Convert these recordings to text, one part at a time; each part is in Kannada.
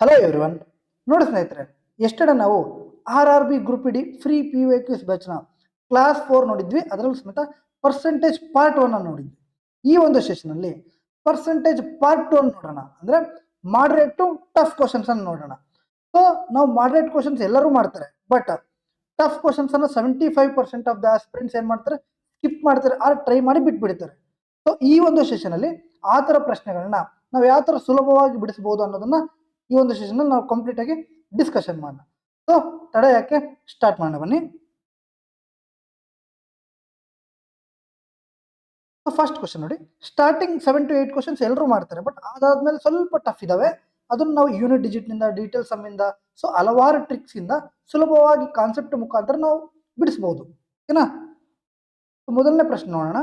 Hello everyone. ನೋಡಿ ಸ್ನೇಹಿತರೆ, ಎಸ್ಟರ್ಡೇ ನಾವು RRB group D free PYQs ಬ್ಯಾಚ್ನ ಕ್ಲಾಸ್ 4 ನೋಡಿದ್ವಿ. ಅದರಲ್ಲೂ ಸಮೇತ ಪರ್ಸೆಂಟೇಜ್ ಪಾರ್ಟ್ 1 ನೋಡಿದ್ವಿ. ಈ ಒಂದು ಸೆಷನಲ್ಲಿ ಪರ್ಸೆಂಟೇಜ್ ಪಾರ್ಟ್ 2 ನೋಡೋಣ. ಅಂದರೆ ಮಾಡರೇಟ್ ಟು ಟಫ್ ಕ್ವಶನ್ಸ್ ಅನ್ನು ನೋಡೋಣ. ಸೊ ನಾವು ಮಾಡರೇಟ್ ಕ್ವಶನ್ಸ್ ಎಲ್ಲರೂ ಮಾಡ್ತಾರೆ, ಬಟ್ ಟಫ್ ಕ್ವಶನ್ಸ್ ಅನ್ನು 75% ಆಫ್ ದ ಆಸ್ಪಿರೆಂಟ್ಸ್ ಏನು ಮಾಡ್ತಾರೆ, ಸ್ಕಿಪ್ ಮಾಡ್ತಾರೆ, ಆರ್ ಟ್ರೈ ಮಾಡಿ ಬಿಟ್ಬಿಡ್ತಾರೆ. ಸೊ ಈ ಒಂದು ಸೆಷನಲ್ಲಿ ಆ ಥರ ಪ್ರಶ್ನೆಗಳನ್ನ ನಾವು ಯಾವ ಥರ ಸುಲಭವಾಗಿ ಬಿಡಿಸಬಹುದು ಅನ್ನೋದನ್ನ ಈ ಒಂದು ಸೆಷನ್ ನಾವು ಕಂಪ್ಲೀಟ್ ಆಗಿ ಡಿಸ್ಕಷನ್ ಮಾಡೋಣ. ಸೊ ತಡೆ ಯಾಕೆ, ಸ್ಟಾರ್ಟ್ ಮಾಡೋಣ ಬನ್ನಿ. ಫಸ್ಟ್ ಕ್ವಶನ್ ನೋಡಿ, ಸ್ಟಾರ್ಟಿಂಗ್ 7 to 8 ಕ್ವಶನ್ಸ್ ಎಲ್ಲರೂ ಮಾಡ್ತಾರೆ, ಬಟ್ ಅದಾದ್ಮೇಲೆ ಸ್ವಲ್ಪ ಟಫ್ ಇದಾವೆ. ಅದನ್ನ ನಾವು ಯೂನಿಟ್ ಡಿಜಿಟ್ ನಿಂದ, ಡೀಟೇಲ್ ಸಮ್ ಇಂದ, ಸೊ ಹಲವಾರು ಟ್ರಿಕ್ಸ್ ಇಂದ ಸುಲಭವಾಗಿ ಕಾನ್ಸೆಪ್ಟ್ ಮುಖಾಂತರ ನಾವು ಬಿಡಿಸಬಹುದು. ಓಕೆನಾ? ಮೊದಲನೇ ಪ್ರಶ್ನೆ ನೋಡೋಣ.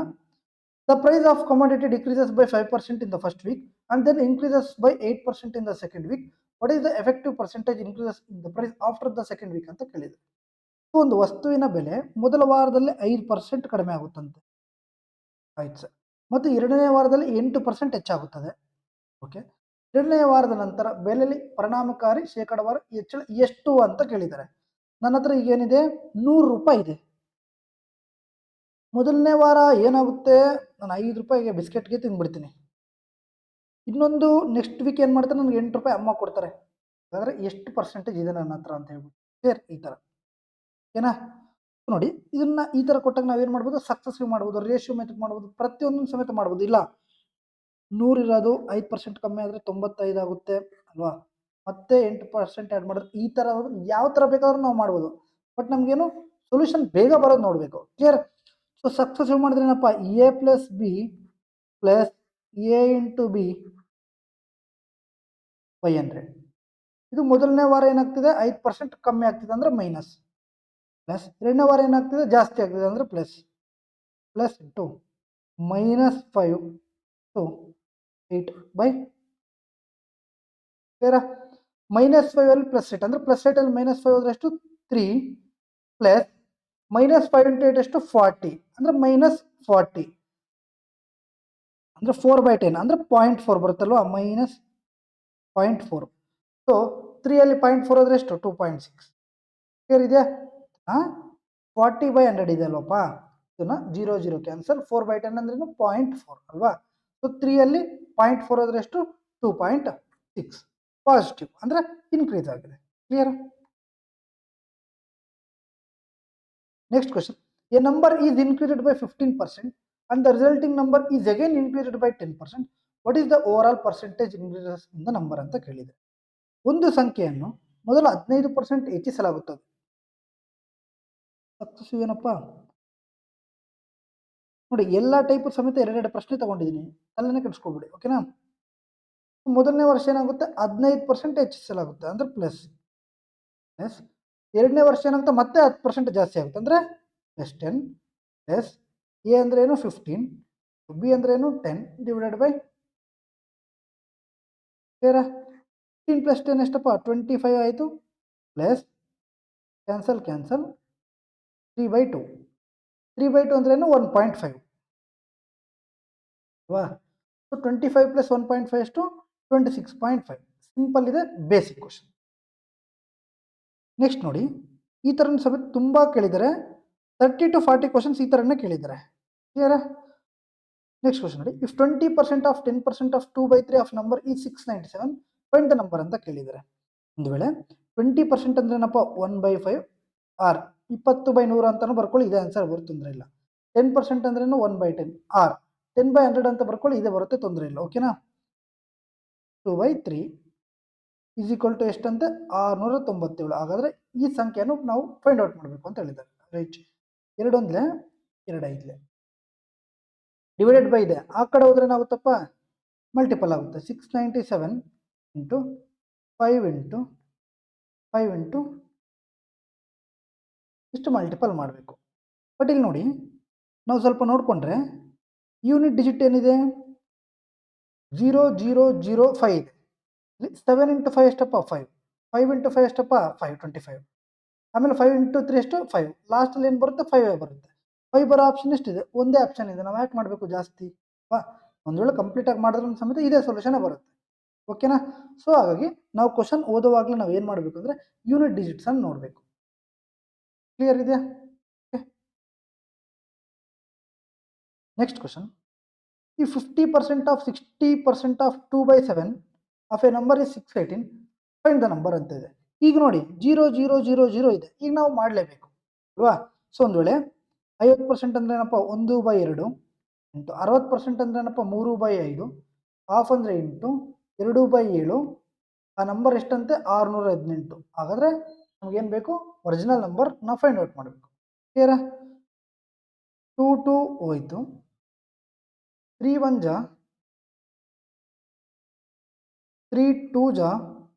The price of commodity decreases by 5% in the first week and then increases by 8% in the second week. What is the effective percentage increases in the price after the second week ಅಂತ ಕೇಳಿದೆ. ಒಂದು ವಸ್ತುವಿನ ಬೆಲೆ ಮೊದಲ ವಾರದಲ್ಲಿ 5% ಕಡಿಮೆ ಆಗುತ್ತಂತೆ. ಆಯ್ತು ಸರ್. ಮತ್ತು ಎರಡನೇ ವಾರದಲ್ಲಿ 8% ಹೆಚ್ಚಾಗುತ್ತದೆ. ಓಕೆ. ಎರಡನೇ ವಾರದ ನಂತರ ಬೆಲೆಯಲ್ಲಿ ಪರಿಣಾಮಕಾರಿ ಶೇಕಡಾವಾರು ಹೆಚ್ಚಳ ಎಷ್ಟು ಅಂತ ಕೇಳಿದ್ದಾರೆ. ನನ್ನ ಹತ್ರ ಈಗ ಏನಿದೆ, 100 ರೂಪಾಯಿ ಇದೆ. ಮೊದಲನೇ ವಾರ ಏನಾಗುತ್ತೆ, ನಾನು 5 ರೂಪಾಯಿಗೆ ಬಿಸ್ಕೆಟ್ಗೆ ತಿಂದ್ಬಿಡ್ತೀನಿ. ಇನ್ನೊಂದು ನೆಕ್ಸ್ಟ್ ವೀಕ್ ಏನು ಮಾಡ್ತಾರೆ, ನನಗೆ 8 ರೂಪಾಯಿ ಅಮ್ಮ ಕೊಡ್ತಾರೆ. ಹಾಗಾದರೆ ಎಷ್ಟು ಪರ್ಸೆಂಟೇಜ್ ಇದೆ ನನ್ನ ಹತ್ರ ಅಂತ ಹೇಳ್ಬಿಟ್ಟು ಸೇರ್ ಈ ಥರ. ಓಕೆನಾ? ನೋಡಿ, ಇದನ್ನ ಈ ಥರ ಕೊಟ್ಟಾಗ ನಾವೇನು ಮಾಡ್ಬೋದು, ಸಕ್ಸಸ್ಸಿವ್ ಮಾಡ್ಬೋದು, ರೇಷಿಯೋ ಮೆಥಡ್ ಮಾಡ್ಬೋದು, ಪ್ರತಿಯೊಂದನ್ನು ಸಮೇತ ಮಾಡ್ಬೋದು. ಇಲ್ಲ 100 ಇರೋದು 5% ಕಮ್ಮಿ ಆದರೆ 95 ಆಗುತ್ತೆ ಅಲ್ವಾ, ಮತ್ತೆ 8% ಆ್ಯಡ್ ಮಾಡೋದು, ಈ ಥರ ಯಾವ ಥರ ಬೇಕಾದ್ರೂ ನಾವು ಮಾಡ್ಬೋದು. ಬಟ್ ನಮಗೇನು ಸೊಲ್ಯೂಷನ್ ಬೇಗ ಬರೋದು ನೋಡಬೇಕು. ಕ್ಲಿಯರ್? ಸೊ ಸಕ್ಸಸ್ಸಿವ್ ಮಾಡಿದ್ರೆ ಏನಪ್ಪ, A plus B plus A into B 500. ಇದು ಮೊದಲನೇ ವಾರ ಏನಾಗ್ತಿದೆ, 5% ಕಮ್ಮಿ ಆಗ್ತಿದೆ ಅಂದರೆ ಮೈನಸ್, ಪ್ಲಸ್ ಎರಡನೇ ವಾರ ಏನಾಗ್ತಿದೆ, ಜಾಸ್ತಿ ಆಗ್ತಿದೆ ಅಂದರೆ plus, plus into -5 to 8 by ಬೇರೆ -5 ಅಲ್ಲಿ +8 ಅಂದರೆ +8 ಅಲ್ಲಿ -5 ಹೋದ್ರೆ ಎಷ್ಟು, 3 ಪ್ಲಸ್ -5 ಇಂಟು 8 ಎಷ್ಟು, 40 ಅಂದರೆ -40 ಅಂದರೆ 4/10 ಅಂದರೆ 0.4 ಬರುತ್ತಲ್ವಾ, -0.4. ಸೊ 3 ಅಲ್ಲಿ 0.4 ಹೋದ್ರೆ ಎಷ್ಟು, 2.6. ಕ್ಲಿಯರ್ ಇದೆಯಾ? 40/100 ಇದೆ ಅಲ್ವಪ್ಪ, ಇದನ್ನ 0 0 ಕ್ಯಾನ್ಸಲ್. 4/10 ಅಂದ್ರೆ 0.4 ಅಲ್ವಾ. ಸೊ 3 ಅಲ್ಲಿ 0.4 ಹೋದ್ರೆ ಎಷ್ಟು, 2.6. ಪಾಸಿಟಿವ್ ಅಂದ್ರೆ ಇನ್ಕ್ರೀಸ್ ಆಗಿದೆ. Clear? Next question, A number is increased by 15% and the resulting number is again increased by 10%. What is the overall percentage increases in the number ಅಂತ ಕೇಳಿದೆ. ಒಂದು ಸಂಖ್ಯೆಯನ್ನು ಮೊದಲು 15% ಹೆಚ್ಚಿಸಲಾಗುತ್ತದೆ. ಸಕ್ಸಸ್ಸಿವ್ ಏನಪ್ಪ ನೋಡಿ, ಎಲ್ಲ ಟೈಪ್ ಸಮೇತ ಎರಡೆರಡು ಪ್ರಶ್ನೆ ತಗೊಂಡಿದ್ದೀನಿ, ತಲೆನೇ ಕೆಡಿಸ್ಕೊಬಿಡಿ. ಓಕೆನಾ? ಮೊದಲನೇ ವರ್ಷ ಏನಾಗುತ್ತೆ, 15% ಹೆಚ್ಚಿಸಲಾಗುತ್ತೆ ಅಂದರೆ ಪ್ಲಸ್, ಪ್ಲಸ್ ಎರಡನೇ ವರ್ಷ ಏನಾಗುತ್ತೆ, ಮತ್ತೆ 10% ಜಾಸ್ತಿ ಆಗುತ್ತೆ ಅಂದರೆ +10, ಪ್ಲಸ್ ಎ ಅಂದ್ರೆ ಏನು 15, ಬಿ ಅಂದ್ರೆ ಏನು 10 ಡಿವೈಡೆಡ್ ಬೈ 15 ಪ್ಲಸ್ 10 ಎಷ್ಟಪ್ಪ, 25 ಆಯಿತು, ಪ್ಲಸ್ ಕ್ಯಾನ್ಸಲ್ ಕ್ಯಾನ್ಸಲ್ 3/2. 3/2 ಅಂದ್ರೆ ಏನು, 1.5 ಅಲ್ವಾ. ಸೊ 25 ಪ್ಲಸ್ 1.5 ಎಷ್ಟು, 26.5. ಸಿಂಪಲ್ ಇದೆ, ಬೇಸಿಕ್ ಕ್ವಶನ್. ನೆಕ್ಸ್ಟ್ ನೋಡಿ, ಈ ಥರ ಸಮೇತ ತುಂಬ ಕೇಳಿದ್ದಾರೆ. 30 to 40 ಕ್ವಶನ್ಸ್ ಈ ಥರನೇ ಕೇಳಿದ್ದಾರೆ. ಕ್ಲಿಯರಾ? ನೆಕ್ಸ್ಟ್ ಕ್ವಶನ್ ನೋಡಿ, if 20% of 10% of 2/3 of number ಈ 697, ಫೈಂಡ್ ದ ನಂಬರ್ ಅಂತ ಕೇಳಿದ್ದಾರೆ. ಒಂದು ವೇಳೆ 20% ಅಂದ್ರೆ ಏನಪ್ಪ, 1/5 ಆರ್ 20/100 ಅಂತಾನು ಬರ್ಕೊಳ್ಳಿ, ಇದೇ ಆನ್ಸರ್ ಬರುತ್ತೆ, ತೊಂದರೆ ಇಲ್ಲ. 10% ಅಂದ್ರೇನು 1/10 ಆರ್ 10/100 ಅಂತ ಬರ್ಕೊಳ್ಳಿ, ಇದೇ ಬರುತ್ತೆ, ತೊಂದರೆ ಇಲ್ಲ. ಓಕೆನಾ? 2/3 ಈಸ್ ಈಕ್ವಲ್ ಟು ಎಷ್ಟಂತೆ, 697. ಹಾಗಾದರೆ ಈ ಸಂಖ್ಯೆಯನ್ನು ನಾವು ಫೈಂಡ್ ಔಟ್ ಮಾಡಬೇಕು ಅಂತ ಹೇಳಿದ್ದಾರೆ. ರೈಟ್, 2 ಒಂದ್ಲೆ 2 ಐದ್ಲೆ ಡಿವೈಡೆಡ್ ಬೈ ಇದೆ, ಆ ಕಡೆ ಹೋದ್ರೆ ಏನಾಗುತ್ತಪ್ಪ, ಮಲ್ಟಿಪಲ್ ಆಗುತ್ತೆ. 697 ಇಂಟು 5 ಇಂಟು 5 ಇಂಟು ಇಷ್ಟು ಮಲ್ಟಿಪಲ್ ಮಾಡಬೇಕು. ಬಟ್ ಇಲ್ಲಿ ನೋಡಿ, ನಾವು ಸ್ವಲ್ಪ ನೋಡಿಕೊಂಡ್ರೆ ಯೂನಿಟ್ ಡಿಜಿಟ್ ಏನಿದೆ, 0005 ಇದೆ. ಇಲ್ಲಿ 7 ಇಂಟು 5 ಎಷ್ಟಪ್ಪ, 5. 5 ಇಂಟು 5 ಎಷ್ಟಪ್ಪ, 525. ಆಮೇಲೆ 5 ಇಂಟು 3 ಎಷ್ಟು, 5. ಲಾಸ್ಟಲ್ಲಿ ಏನು ಬರುತ್ತೆ, 5 ಬರುತ್ತೆ. 5 ಬರೋ ಆಪ್ಷನ್ ಎಷ್ಟಿದೆ, ಒಂದೇ ಆಪ್ಷನ್ ಇದೆ. ನಾವು ಯಾಕೆ ಮಾಡಬೇಕು ಜಾಸ್ತಿ, ಒಂದು ವೇಳೆ ಕಂಪ್ಲೀಟಾಗಿ ಮಾಡಿದ್ರೂ ಸಮೇತ ಇದೇ ಸೊಲ್ಯೂಷನೇ ಬರುತ್ತೆ. ಓಕೆನಾ? ಸೊ ಹಾಗಾಗಿ ನಾವು ಕ್ವಶನ್ ಓದುವಾಗಲೇ ನಾವು ಏನು ಮಾಡಬೇಕು ಅಂದರೆ ಯೂನಿಟ್ ಡಿಜಿಟ್ಸನ್ನು ನೋಡಬೇಕು. ಕ್ಲಿಯರ್ ಇದೆಯಾ? Next question. If 50% of 60% of 2/7 of a number is 618, find the number ಅಂತ ಇದೆ. ಈಗ ನೋಡಿ 0 0 0 0 ಇದೆ. ಈಗ ನಾವು ಮಾಡಲೇಬೇಕು ಅಲ್ವಾ? ಸೊ ಒಂದು ವೇಳೆ 50% ಅಂದರೆ ಏನಪ್ಪ 1/2 ಇಂಟು 60% ಅಂದರೆ ಏನಪ್ಪ 3/5 ಹಾಫ್ ಅಂದರೆ ಇಂಟು 2/7 ಆ ನಂಬರ್ ಎಷ್ಟಂತೆ 618. ಹಾಗಾದರೆ ನಮಗೇನು ಬೇಕು? ಒರಿಜಿನಲ್ ನಂಬರ್ ನಾವು ಫೈಂಡ್ ಔಟ್ ಮಾಡಬೇಕು. ಕ್ಲಿಯರಾ? 2 2 ಹೋಯಿತು, 3 1 ಜಾ 3 2 ಜಾ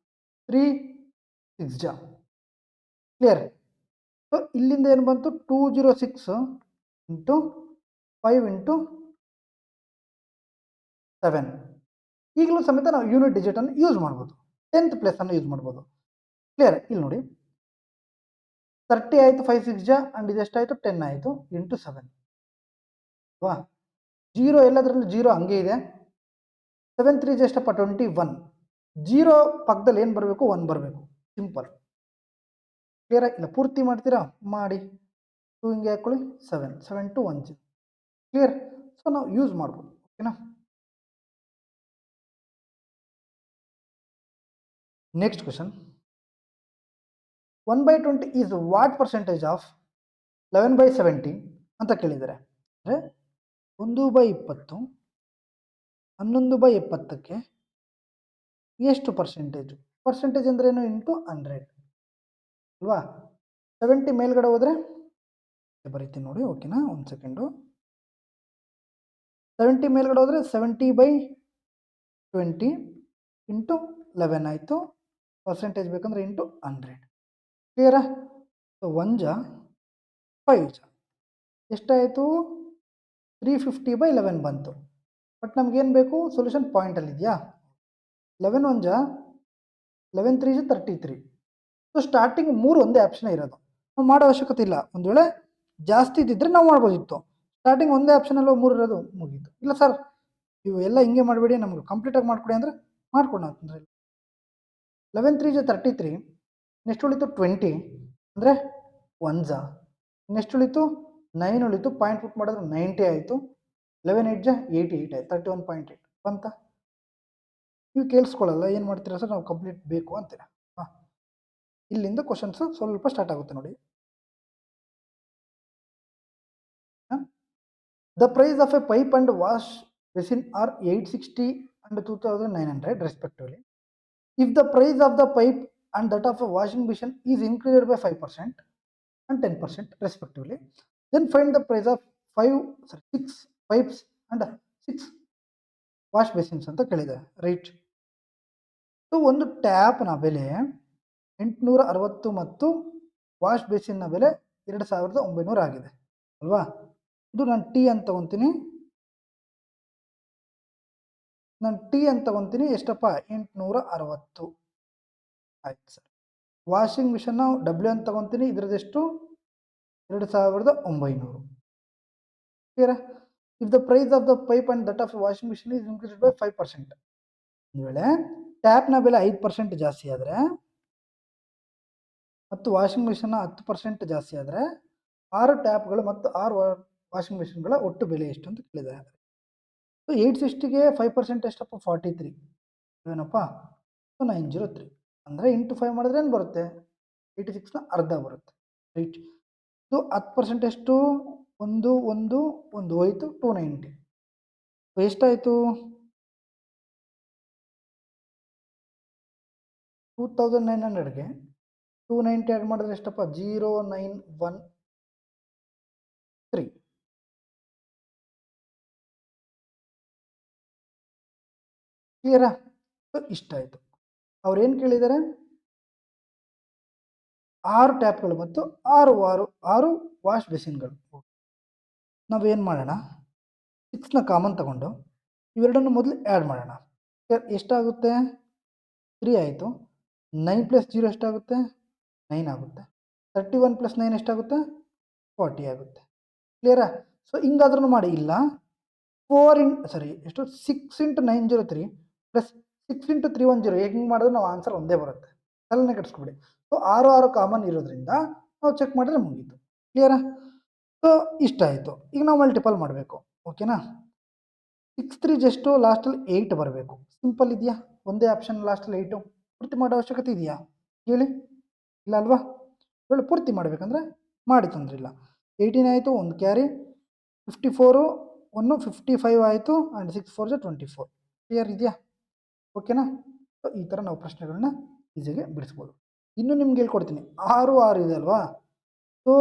3 6 ಜಾ. ಕ್ಲಿಯರ್? ಸೊ ಇಲ್ಲಿಂದ ಏನು ಬಂತು? 206 ಇಂಟು 5 ಇಂಟು 7. ಈಗಲೂ ಸಮೇತ ನಾವು ಯೂನಿಟ್ ಡಿಜಿಟನ್ನು ಯೂಸ್ ಮಾಡ್ಬೋದು, 10th ಪ್ಲೇಸನ್ನು ಯೂಸ್ ಮಾಡ್ಬೋದು. ಕ್ಲಿಯರ್? ಇಲ್ಲಿ ನೋಡಿ 30 ಆಯಿತು, 5 6 ಜಾ ಆ್ಯಂಡ್ ಇದೆಷ್ಟಾಯಿತು 10 ಆಯಿತು ಇಂಟು 7 ಅಲ್ವಾ? 0 ಎಲ್ಲದರಲ್ಲೂ 0 ಹಂಗೆ ಇದೆ. 7 3 ಎಷ್ಟಪ್ಪ 21. 0 ಪಕ್ಕದಲ್ಲಿ ಏನು ಬರಬೇಕು? 1 ಬರಬೇಕು. ಸಿಂಪಲ್. ಕ್ಲಿಯರ್? ಇಲ್ಲ ಪೂರ್ತಿ ಮಾಡ್ತೀರಾ? ಮಾಡಿ 2 ಹಿಂಗೆ ಹಾಕೊಳ್ಳಿ 7 7 2 1 0. ಕ್ಲಿಯರ್? ಸೊ ನಾವು ಯೂಸ್ ಮಾಡ್ಬೋದು. ಓಕೆನಾ? Next question. 1/20 is what percentage of 11/70 ಅಂತ ಕೇಳಿದ್ದಾರೆ. ಅಂದರೆ 1/20 11/70ಕ್ಕೆ ಎಷ್ಟು ಪರ್ಸೆಂಟೇಜು? ಪರ್ಸೆಂಟೇಜ್ ಅಂದ್ರೇನು? ಇಂಟು 100 ಅಲ್ವಾ? 70 ಮೇಲ್ಗಡೆ ಹೋದರೆ ಬರೀತೀನಿ ನೋಡಿ. ಓಕೆನಾ? ಒಂದು ಸೆಕೆಂಡು. 70 ಮೇಲ್ಗಡೆ ಹೋದರೆ 70/20 ಇಂಟು 11 ಆಯಿತು. ಪರ್ಸೆಂಟೇಜ್ ಬೇಕಂದ್ರೆ ಇಂಟು 100. ಕ್ಲಿಯರಾ? ಸೊ 1 ಜಾ 5 ಜಾ ಎಷ್ಟಾಯಿತು? 350/11 ಬಂತು. ಬಟ್ ನಮಗೇನು ಬೇಕು? ಸೊಲ್ಯೂಷನ್ ಪಾಯಿಂಟಲ್ಲಿ ಇದೆಯಾ? 11 1 ಜಾ 11 3 ಜಾ 33. ಸೊ ಸ್ಟಾರ್ಟಿಂಗ್ 3 ಒಂದೇ ಆಪ್ಷನ್ ಇರೋದು, ನಾವು ಮಾಡೋ ಅವಶ್ಯಕತೆ ಇಲ್ಲ. ಒಂದು ವೇಳೆ ಜಾಸ್ತಿ ಇದ್ದಿದ್ರೆ ನಾವು ಮಾಡ್ಬೋದಿತ್ತು. ಸ್ಟಾರ್ಟಿಂಗ್ ಒಂದೇ ಆಪ್ಷನಲ್ಲೋ 3 ಇರೋದು, ಮುಗೀತು. ಇಲ್ಲ ಸರ್ ಇವು ಎಲ್ಲ ಹಿಂಗೆ ಮಾಡಬೇಡಿ, ನಮ್ಗೆ ಕಂಪ್ಲೀಟಾಗಿ ಮಾಡಿಕೊಡಿ ಅಂದರೆ ಮಾಡ್ಕೊಡೋಣ ಅಂತಂದರೆ 11 3 ಜಾ 33. ನೆಕ್ಸ್ಟ್ ಉಳಿತು 20 ಅಂದರೆ 1 ಜಾ. ನೆಕ್ಸ್ಟ್ ಉಳಿತು 9 ಉಳಿತು, ಪಾಯಿಂಟ್ ಪುಟ್ ಮಾಡಿದ್ರೆ 90 ಆಯಿತು. 11 8 ಜಾ 88 ಆಯಿತು, 31.8 ಬಂತ? ನೀವು ಕೇಳಿಸ್ಕೊಳ್ಳಲ್ಲ, ಏನು ಮಾಡ್ತೀರಾ ಸರ್ ನಾವು ಕಂಪ್ಲೀಟ್ ಬೇಕು ಅಂತೀರಾ. ಹಾಂ, ಇಲ್ಲಿಂದ ಕ್ವಶನ್ಸು ಸ್ವಲ್ಪ ಸ್ಟಾರ್ಟ್ ಆಗುತ್ತೆ ನೋಡಿ. The price of a pipe and wash basin are 860 and 2900 respectively. If the price of the pipe and that of a washing machine is increased by 5% and 10% respectively, then find the price of 6 pipes and 6 wash basins ಅಂತ ಕೇಳಿದೆ. ರೈಟ್? ಸೊ ಒಂದು ಟ್ಯಾಪ್ನ ಬೆಲೆ 860 ಮತ್ತು ವಾಶ್ ಬೇಸಿನ್ನ ಬೆಲೆ 2900 ಆಗಿದೆ ಅಲ್ವಾ? ಇದು ನಾನು ಟಿ ಅಂತ ತಗೊತೀನಿ. ಎಷ್ಟಪ್ಪ? 860 ಆಯ್ತು ಸರ್. ವಾಷಿಂಗ್ ಮಿಷನ್ನ ಡಬ್ಲ್ಯೂ ಅಂತ ತಗೊತೀನಿ, ಇದ್ರದ್ದೆಷ್ಟು? 2900. ಕ್ಲಿಯರಾ? If the price of the pipe and that of washing machine is increased by 5%. ಒಂದು ವೇಳೆ ಟ್ಯಾಪ್ನ ಬೆಲೆ 5% ಜಾಸ್ತಿ ಆದರೆ ಮತ್ತು ವಾಷಿಂಗ್ ಮಿಷನ್ನ 10% ಜಾಸ್ತಿ ಆದರೆ 6 ಟ್ಯಾಪ್ಗಳು ಮತ್ತು 6 ವಾಷಿಂಗ್ ಮಿಷಿನ್ಗಳ ಒಟ್ಟು ಬೆಲೆ ಎಷ್ಟು ಅಂತ ಕೇಳಿದ್ದಾರೆ. ಸೊ 860ಗೆ 5% ಎಷ್ಟಪ್ಪ? 43. ಏನಪ್ಪ? ಸೊ 903 ಅಂದರೆ ಇಂಟು 5 ಮಾಡಿದ್ರೆ ಏನು ಬರುತ್ತೆ? 86ನ ಅರ್ಧ ಬರುತ್ತೆ. ರೈಟ್? ಇದು 10% ಎಷ್ಟು? 1 1 1 ಹೋಯಿತು, 290. ಎಷ್ಟಾಯಿತು? 2900ಗೆ 290 ಆ್ಯಡ್ ಮಾಡಿದ್ರೆ ಎಷ್ಟಪ್ಪ? 0913. ಕ್ಲಿಯರಾ? ಇಷ್ಟ ಆಯಿತು. ಅವ್ರು ಏನು ಕೇಳಿದ್ದಾರೆ? 6 ಟ್ಯಾಪ್ಗಳು ಮತ್ತು 6 ವಾಶ್ ಬೇಸಿನ್ಗಳು. ನಾವೇನು ಮಾಡೋಣ? 6ನ ಕಾಮನ್ ತಗೊಂಡು ಇವೆರಡನ್ನು ಮೊದಲು ಆ್ಯಡ್ ಮಾಡೋಣ. ಎಷ್ಟಾಗುತ್ತೆ? 3 ಆಯಿತು. 9 + 0 ಎಷ್ಟಾಗುತ್ತೆ? 9 ಆಗುತ್ತೆ. 31 + 9 ಎಷ್ಟಾಗುತ್ತೆ? 40 ಆಗುತ್ತೆ. ಕ್ಲಿಯರಾ? ಸೊ ಹಿಂಗಾದ್ರೂ ಮಾಡಿ. ಇಲ್ಲ 6 × 903 + 6 ಇಂಟು 310 ಹೆಂಗೆ ಮಾಡಿದ್ರೆ ನಾವು ಆನ್ಸರ್ ಒಂದೇ ಬರುತ್ತೆ, ತಲೆನೇ ಕೆಡಿಸ್ಕೊಬಿಡಿ. ಸೊ 6 ಕಾಮನ್ ಇರೋದ್ರಿಂದ ನಾವು ಚೆಕ್ ಮಾಡಿದ್ರೆ ಮುಗೀತು. ಕ್ಲಿಯರಾ? ಸೊ ಇಷ್ಟ ಆಯಿತು. ಈಗ ನಾವು ಮಲ್ಟಿಪಲ್ ಮಾಡಬೇಕು. ಓಕೆನಾ? 6 3 ಜಸ್ಟು ಲಾಸ್ಟಲ್ಲಿ 8 ಬರಬೇಕು. ಸಿಂಪಲ್ ಇದೆಯಾ? ಒಂದೇ ಆಪ್ಷನ್ ಲಾಸ್ಟಲ್ಲಿ 8 ಪೂರ್ತಿ ಮಾಡೋ ಅವಶ್ಯಕತೆ ಇದೆಯಾ ಹೇಳಿ? ಇಲ್ಲ ಅಲ್ವಾ? ಒಳ್ಳೆ ಪೂರ್ತಿ ಮಾಡಬೇಕಂದ್ರೆ ಮಾಡಿ ತೊಂದರೆ ಇಲ್ಲ. 18 ಆಯಿತು, ಒಂದು ಕ್ಯಾರಿ, 54 1 55 ಆಯಿತು, ಆ್ಯಂಡ್ 6 4 24. ಕ್ಲಿಯರ್ ಇದೆಯಾ? ಓಕೆನಾ? ಸೊ ಈ ಥರ ನಾವು ಪ್ರಶ್ನೆಗಳನ್ನ ಈಸಿಯಾಗಿ ಬಿಡಿಸ್ಬೋದು. ಇನ್ನು ನಿಮ್ಗೆ ಹೇಳ್ಕೊಡ್ತೀನಿ. 6 6 ಇದೆ ಅಲ್ವಾ? ಸೊ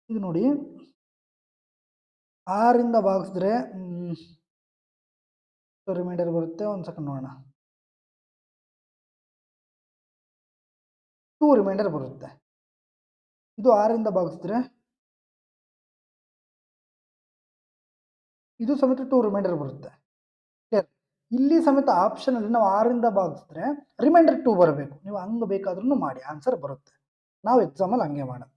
ಇದು ನೋಡಿ, 6ರಿಂದ ಭಾಗಿಸಿದ್ರೆ ರಿಮೈಂಡರ್ ಬರುತ್ತೆ. ಒಂದು ಸೆಕೆಂಡ್ ನೋಡೋಣ. 2 ರಿಮೈಂಡರ್ ಬರುತ್ತೆ. ಇದು 6ರಿಂದ ಭಾಗಿಸಿದ್ರೆ ಇದು ಸಮೇತ 2 ರಿಮೈಂಡರ್ ಬರುತ್ತೆ. ಕ್ಲಿಯರ್? ಇಲ್ಲಿ ಸಮೇತ ಆಪ್ಷನಲ್ಲಿ ನಾವು 6ರಿಂದ ಭಾಗಿಸಿದ್ರೆ ರಿಮೈಂಡರ್ 2 ಬರಬೇಕು. ನೀವು ಹಂಗೆ ಬೇಕಾದ್ರೂ ಮಾಡಿ, ಆನ್ಸರ್ ಬರುತ್ತೆ. ನಾವು ಎಕ್ಸಾಮಲ್ಲಿ ಹಂಗೆ ಮಾಡೋದು.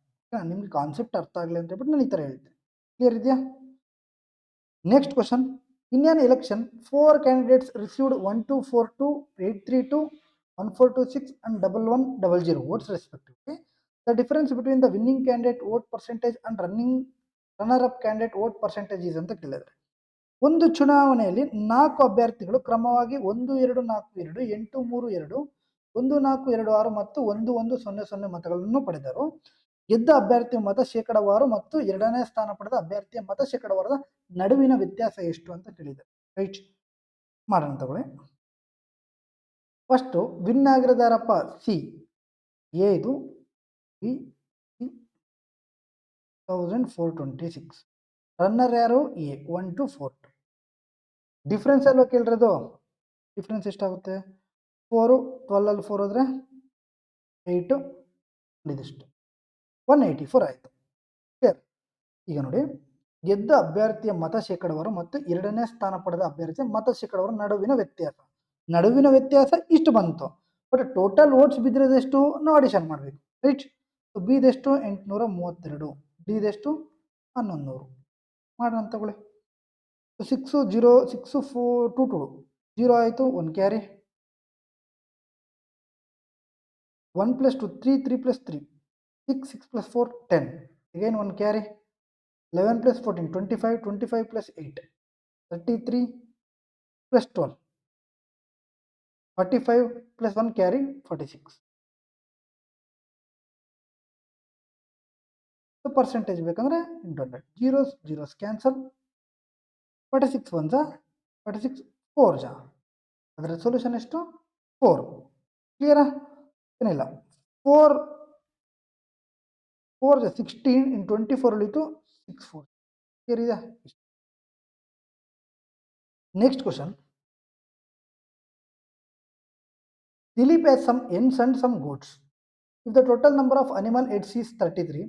ನಿಮ್ಗೆ ಕಾನ್ಸೆಪ್ಟ್ ಅರ್ಥ ಆಗಲಿ ಅಂತ ಹೇಳ್ಬಿಟ್ಟು ನಾನು ಈ ಥರ ಹೇಳ್ತೀನಿ. ಕ್ಲಿಯರ್ ಇದೆಯಾ? Next question. In an election, 4 candidates received 1242, 832, 1426 and 1100 votes respectively. The difference between the winning candidate vote percentage and runner-up candidate vote percentage is ಅಂತ ಕೇಳಿದ್ರೆ, ಒಂದು ಚುನಾವಣೆಯಲ್ಲಿ 4 ಅಭ್ಯರ್ಥಿಗಳು ಕ್ರಮವಾಗಿ 1242, 832, 1426 ಮತ್ತು 1100 ಮತಗಳನ್ನು ಪಡೆದರು. ಗೆದ್ದ ಅಭ್ಯರ್ಥಿಯ ಮತ ಶೇಕಡವಾರು ಮತ್ತು ಎರಡನೇ ಸ್ಥಾನ ಪಡೆದ ಅಭ್ಯರ್ಥಿಯ ಮತ ಶೇಕಡವಾರದ ನಡುವಿನ ವ್ಯತ್ಯಾಸ ಎಷ್ಟು ಅಂತ ಕೇಳಿದೆ. ರೈಟ್, ಮಾಡೋಣ ತಗೊಳ್ಳಿ. ಫಸ್ಟು ವಿನ್ ಆಗಿರೋದಾರಪ್ಪ ಸಿ, ಎ ಇದು, ಬಿ 1426. ರನ್ನರ್ ಯಾರು? ಎ 1242. ಡಿಫ್ರೆನ್ಸ್ ಅಲ್ವಾ ಕೇಳಿರೋದು? ಡಿಫ್ರೆನ್ಸ್ ಎಷ್ಟಾಗುತ್ತೆ? 4 12 4 ಹೋದರೆ 8 ಇದಿಷ್ಟು 184 ಆಯಿತು. ಕ್ಲಿಯರ್? ಈಗ ನೋಡಿ, ಗೆದ್ದ ಅಭ್ಯರ್ಥಿಯ ಮತ ಶೇಕಡವಾರು ಮತ್ತು ಎರಡನೇ ಸ್ಥಾನ ಪಡೆದ ಅಭ್ಯರ್ಥಿಯ ಮತ ಶೇಕಡವಾರು ನಡುವಿನ ವ್ಯತ್ಯಾಸ ಇಷ್ಟು ಬಂತು. ಬಟ್ ಟೋಟಲ್ ವೋಟ್ಸ್ ಬಿದ್ದಿರೋದೆಷ್ಟು? ನಾವು ಅಡಿಷನ್ ಮಾಡಬೇಕು. ರೈಟ್? ಬಿದೆಷ್ಟು? 832. ಡಿದೆಷ್ಟು? 1100. ಮಾಡೋಣ ತಗೊಳ್ಳಿ. 6 0 6 4 2 2 0 ಆಯಿತು, 1 carry, 1 + 2 3 3 + 3 6 6 + 4 10, again 1 carry, 11 + 14 25, 25 + 8 33 + 12 45 + 1 carry 46. So percentage ಬೇಕಂದ್ರೆ ಇಂಟು 100. Zeros zeros cancel. 46 1 46 4 ಜಾ, ಅದರ ಸೊಲ್ಯೂಷನ್ ಎಷ್ಟು? 4. ಕ್ಲಿಯರಾ? ಏನಿಲ್ಲ, 4 4 16 in 24 ಉಳಿತು 6 4. ಕ್ಲಿಯರ್ ಇದೆ? Next question. Dilip has some hens and some goats. If the total number of animal heads is 33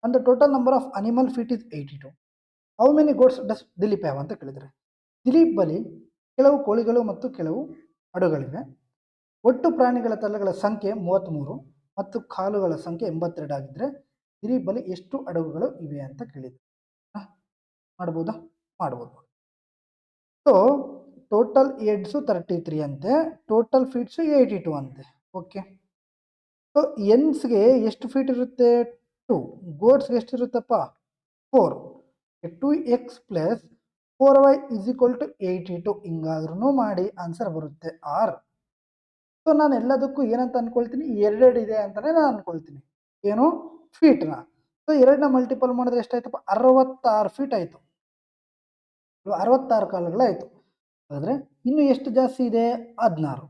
and the total number of animal feet is 82, how many goats does Dilip have ಅಂತ ಕೇಳಿದರೆ, ದಿಲೀಪ್ ಬಳಿ ಕೆಲವು ಕೋಳಿಗಳು ಮತ್ತು ಕೆಲವು ಆಡುಗಳಿವೆ. ಒಟ್ಟು ಪ್ರಾಣಿಗಳ ತಲೆಗಳ ಸಂಖ್ಯೆ 33 ಮತ್ತು ಕಾಲುಗಳ ಸಂಖ್ಯೆ 82 ಆಗಿದ್ರೆ ದಿಲೀಪ್ ಬಳಿ ಎಷ್ಟು ಹಡಗುಗಳು ಇವೆ ಅಂತ ಕೇಳಿದೆ. ಮಾಡ್ಬೋದಾ? ಮಾಡ್ಬೋದು. ಸೊ ಟೋಟಲ್ ಹೆಡ್ಸು 33 ಅಂತೆ, ಟೋಟಲ್ ಫೀಟ್ಸು 82 ಅಂತೆ. ಓಕೆ. ಸೊ ಎನ್ಸ್ಗೆ ಎಷ್ಟು ಫೀಟ್ ಇರುತ್ತೆ? 2. ಗೋಟ್ಸ್ಗೆ ಎಷ್ಟಿರುತ್ತಪ್ಪ? 4. 2x + 4y = 82. ಹಿಂಗಾದ್ರೂ ಮಾಡಿ ಆನ್ಸರ್ ಬರುತ್ತೆ ಆರ್. ಸೊ ನಾನು ಎಲ್ಲದಕ್ಕೂ ಏನಂತ ಅನ್ಕೊಳ್ತೀನಿ? 2 ಇದೆ ಅಂತಲೇ ನಾನು ಅನ್ಕೊಳ್ತೀನಿ. ಏನು? ಫೀಟ್ನ. ಸೊ 2ನ ಮಲ್ಟಿಪಲ್ ಮಾಡಿದ್ರೆ ಎಷ್ಟಾಯ್ತಪ್ಪ? 66 ಫೀಟ್ ಆಯಿತು. 66 ಕಾಲುಗಳಾಯಿತು. ಹಾಗಾದರೆ ಇನ್ನು ಎಷ್ಟು ಜಾಸ್ತಿ ಇದೆ? 16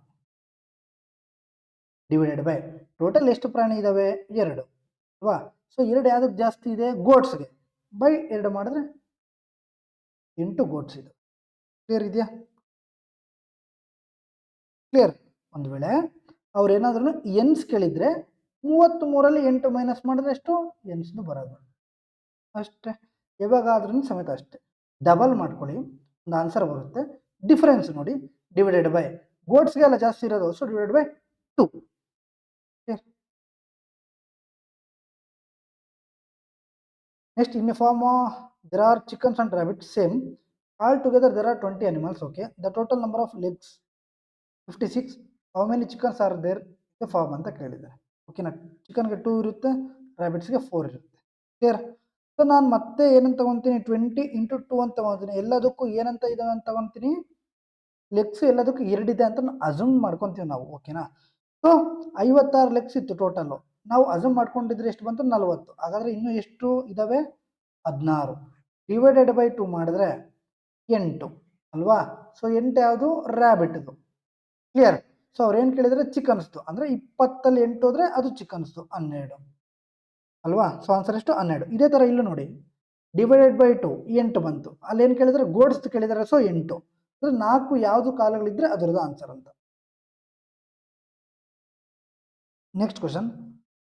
ಡಿವೈಡೆಡ್ ಬೈ ಟೋಟಲ್ ಎಷ್ಟು ಪ್ರಾಣಿ ಇದ್ದಾವೆ? 2 ಅಲ್ವಾ? ಸೊ 2 ಯಾವುದಕ್ಕೆ ಜಾಸ್ತಿ ಇದೆ? ಗೋಟ್ಸ್ಗೆ. ಬೈ 2 ಮಾಡಿದ್ರೆ 8 ಗೋಟ್ಸ್ ಇದೆ. ಕ್ಲಿಯರ್ ಇದೆಯಾ? ಕ್ಲಿಯರ್. ಒಂದು ವೇಳೆ ಅವ್ರು ಏನಾದ್ರೂ ಎನ್ಸ್ ಕೇಳಿದರೆ 33ರಲ್ಲಿ 8 ಮೈನಸ್ ಮಾಡಿದ್ರೆ ಎಷ್ಟು? ಎನ್ಸ್ದು ಬರೋದು ಅಷ್ಟೇ. ಯಾವಾಗಾದ್ರೂ ಸಮೇತ ಅಷ್ಟೇ. ಡಬಲ್ ಮಾಡ್ಕೊಳ್ಳಿ, ಒಂದು ಆನ್ಸರ್ ಬರುತ್ತೆ. ಡಿಫರೆನ್ಸ್ ನೋಡಿ, ಡಿವೈಡೆಡ್ ಬೈ ಗೋಟ್ಸ್ಗೆ ಎಲ್ಲ ಜಾಸ್ತಿ ಇರೋದು, so divided by 2. Next, in a farm, there are chickens and rabbits, same. All together, there are 20 animals, okay. The total number of legs 56 how many chickens are there the farm ಅಂತ ಕೇಳಿದ್ದಾರೆ. ಓಕೆನಾ, ಚಿಕನ್ಗೆ 2 ಇರುತ್ತೆ, ರ್ಯಾಬಿಟ್ಸ್ಗೆ 4 ಇರುತ್ತೆ. ಕ್ಲಿಯರ್. ಸೊ ನಾನು ಮತ್ತೆ ಏನಂತ ತಗೊತೀನಿ, 20 ಇಂಟು 2 ಅಂತ ತಗೊತೀನಿ. ಎಲ್ಲದಕ್ಕೂ ಏನಂತ ಇದಾವೆ ಅಂತ ತಗೊತೀನಿ, ಲೆಗ್ಸ್ ಎಲ್ಲದಕ್ಕೂ 2 ಇದೆ ಅಂತ ಅಸ್ಯೂಮ್ ಮಾಡ್ಕೊತೀವಿ ನಾವು. ಓಕೆನಾ, ಸೊ 56 ಲೆಗ್ಸ್ ಇತ್ತು ಟೋಟಲ್ಲು. ನಾವು ಅಸ್ಯೂಮ್ ಮಾಡ್ಕೊಂಡಿದ್ರೆ ಎಷ್ಟು ಬಂತು, 40. ಹಾಗಾದ್ರೆ ಇನ್ನೂ ಎಷ್ಟು ಇದಾವೆ, 16 ಡಿವೈಡೆಡ್ ಬೈ 2 ಮಾಡಿದ್ರೆ 8 ಅಲ್ವಾ. ಸೊ 8 ಯಾವುದು, ರ್ಯಾಬಿಟ್ದು. ಕ್ಲಿಯರ್. ಸೊ ಅವ್ರು ಏನು ಕೇಳಿದ್ರೆ ಚಿಕನ್ಸ್ದು, ಅಂದರೆ 20ಅಲ್ಲಿ 8 ಹೋದ್ರೆ ಅದು ಚಿಕನ್ಸ್ದು 12 ಅಲ್ವಾ. ಸೊ ಆನ್ಸರ್ ಎಷ್ಟು, 12. ಇದೇ ಥರ ಇಲ್ಲೂ ನೋಡಿ, ಡಿವೈಡೆಡ್ ಬೈ 2 8 ಬಂತು. ಅಲ್ಲಿ ಏನು ಕೇಳಿದ್ರೆ ಗೋಡ್ಸ್ದು ಕೇಳಿದ್ದಾರೆ, ಸೊ 8. ಅಂದರೆ 4 ಯಾವುದು ಕಾಲುಗಳಿದ್ರೆ ಅದರದ್ದು ಆನ್ಸರ್ ಅಂತ. Next question.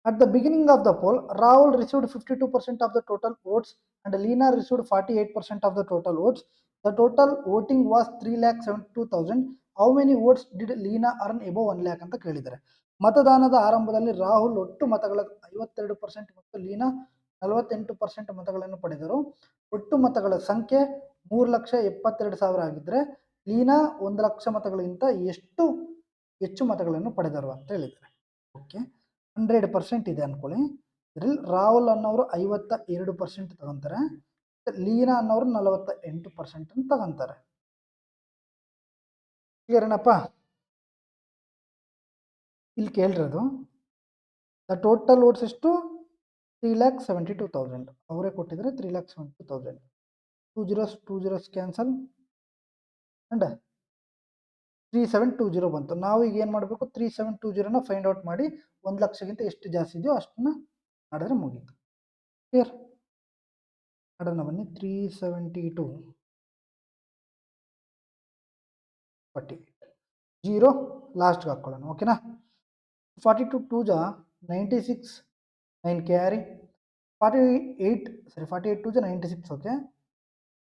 At the beginning of the poll, Rahul received 52% of the total votes and Leena received 48% of the total votes. The total voting was 3,72,000. How many votes did Leena earn above 1 lakh ಅಂತ ಕೇಳಿದ್ದಾರೆ. ಮತದಾನದ ಆರಂಭದಲ್ಲಿ ರಾಹುಲ್ ಒಟ್ಟು ಮತಗಳ 52% ಮತ್ತು ಲೀನಾ 48% ಮತಗಳನ್ನು ಪಡೆದರು. ಒಟ್ಟು ಮತಗಳ ಸಂಖ್ಯೆ 3,72,000 ಆಗಿದ್ದರೆ ಲೀನಾ 1 ಲಕ್ಷ ಮತಗಳಿಗಿಂತ ಎಷ್ಟು ಹೆಚ್ಚು ಮತಗಳನ್ನು ಪಡೆದರು ಅಂತ ಹೇಳಿದ್ದಾರೆ. ಓಕೆ, 100% ಇದೆ ಅನ್ಕೊಳ್ಳಿ. ಇದ್ರಲ್ಲಿ ರಾಹುಲ್ ಅನ್ನೋರು 52% ತಗೊಂತಾರೆ, ಲೀನಾ ಅನ್ನೋರು 48% ಅಂತ ತಗೊಂತಾರೆ. ಕ್ಲಿಯರ್ ಏನಪ್ಪ. ಇಲ್ಲಿ ಕೇಳಿರೋದು ದ ಟೋಟಲ್ ವೋಟ್ಸ್ ಎಷ್ಟು, 3,72,000. ಅವರೇ ಕೊಟ್ಟಿದ್ರೆ 3,72,000. 2 zeros 2 zeros ಕ್ಯಾನ್ಸಲ್ ಅಂಡ್ 3720 ಬಂತು. ನಾವು ಈಗ ಏನು ಮಾಡಬೇಕು, 3720ನ ಫೈಂಡ್ ಔಟ್ ಮಾಡಿ 1 ಲಕ್ಷಕ್ಕಿಂತ ಎಷ್ಟು ಜಾಸ್ತಿ ಇದೆಯೋ ಅಷ್ಟನ್ನ ಮಾಡಿದ್ರೆ ಮುಗೀತು. ಕ್ಲಿಯರ್. ಮಾಡೋಣ ಬನ್ನಿ. 372 48 0 ಲಾಸ್ಟ್ಗೆ ಹಾಕ್ಕೊಳ್ಳೋಣ. ಓಕೆನಾ. 42 2 ಜಾ 96 9 ಕ್ಯಾರಿ 48 2 ಜಾ 96. ಓಕೆ,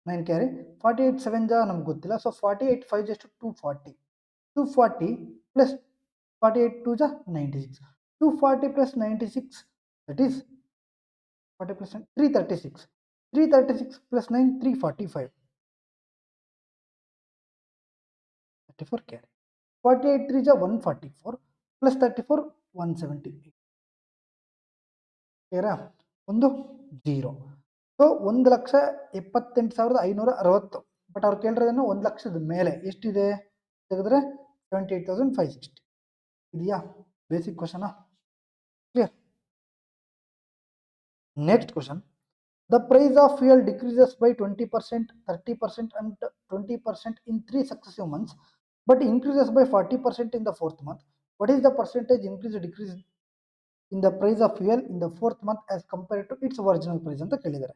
9 ಕ್ಯಾರಿ 48 7 ಜಾ ನಮ್ಗೆ ಗೊತ್ತಿಲ್ಲ. ಸೊ 48 5 ಜಸ್ಟ್ 240 240 plus 48 2 ಜಾ 96. 240 plus 96 that is 40 plus 9 336. 336 plus 9 345. 34 carry. 48 3 ಜಾ 144 plus 34 178. ಕ್ಲಿಯರಾ, ಒಂದು 0. ಸೊ 1,78,560. ಬಟ್ ಅವ್ರು ಕೇಳಿರೋದೇನು 1 ಲಕ್ಷದ ಮೇಲೆ ಎಷ್ಟಿದೆ ತೆಗೆದ್ರೆ 78,560 ಇದೆಯಾ. ಬೇಸಿಕ್ ಕ್ವಶನಾ. Clear. Next question. The price of fuel decreases by 20%, 30% and 20% in 3 successive months, but increases by 40% in the 4th month. What is the percentage increase or decrease in the price of fuel in the 4th month as compared to its original price ಅಂತ ಕೇಳಿದ್ದಾರೆ.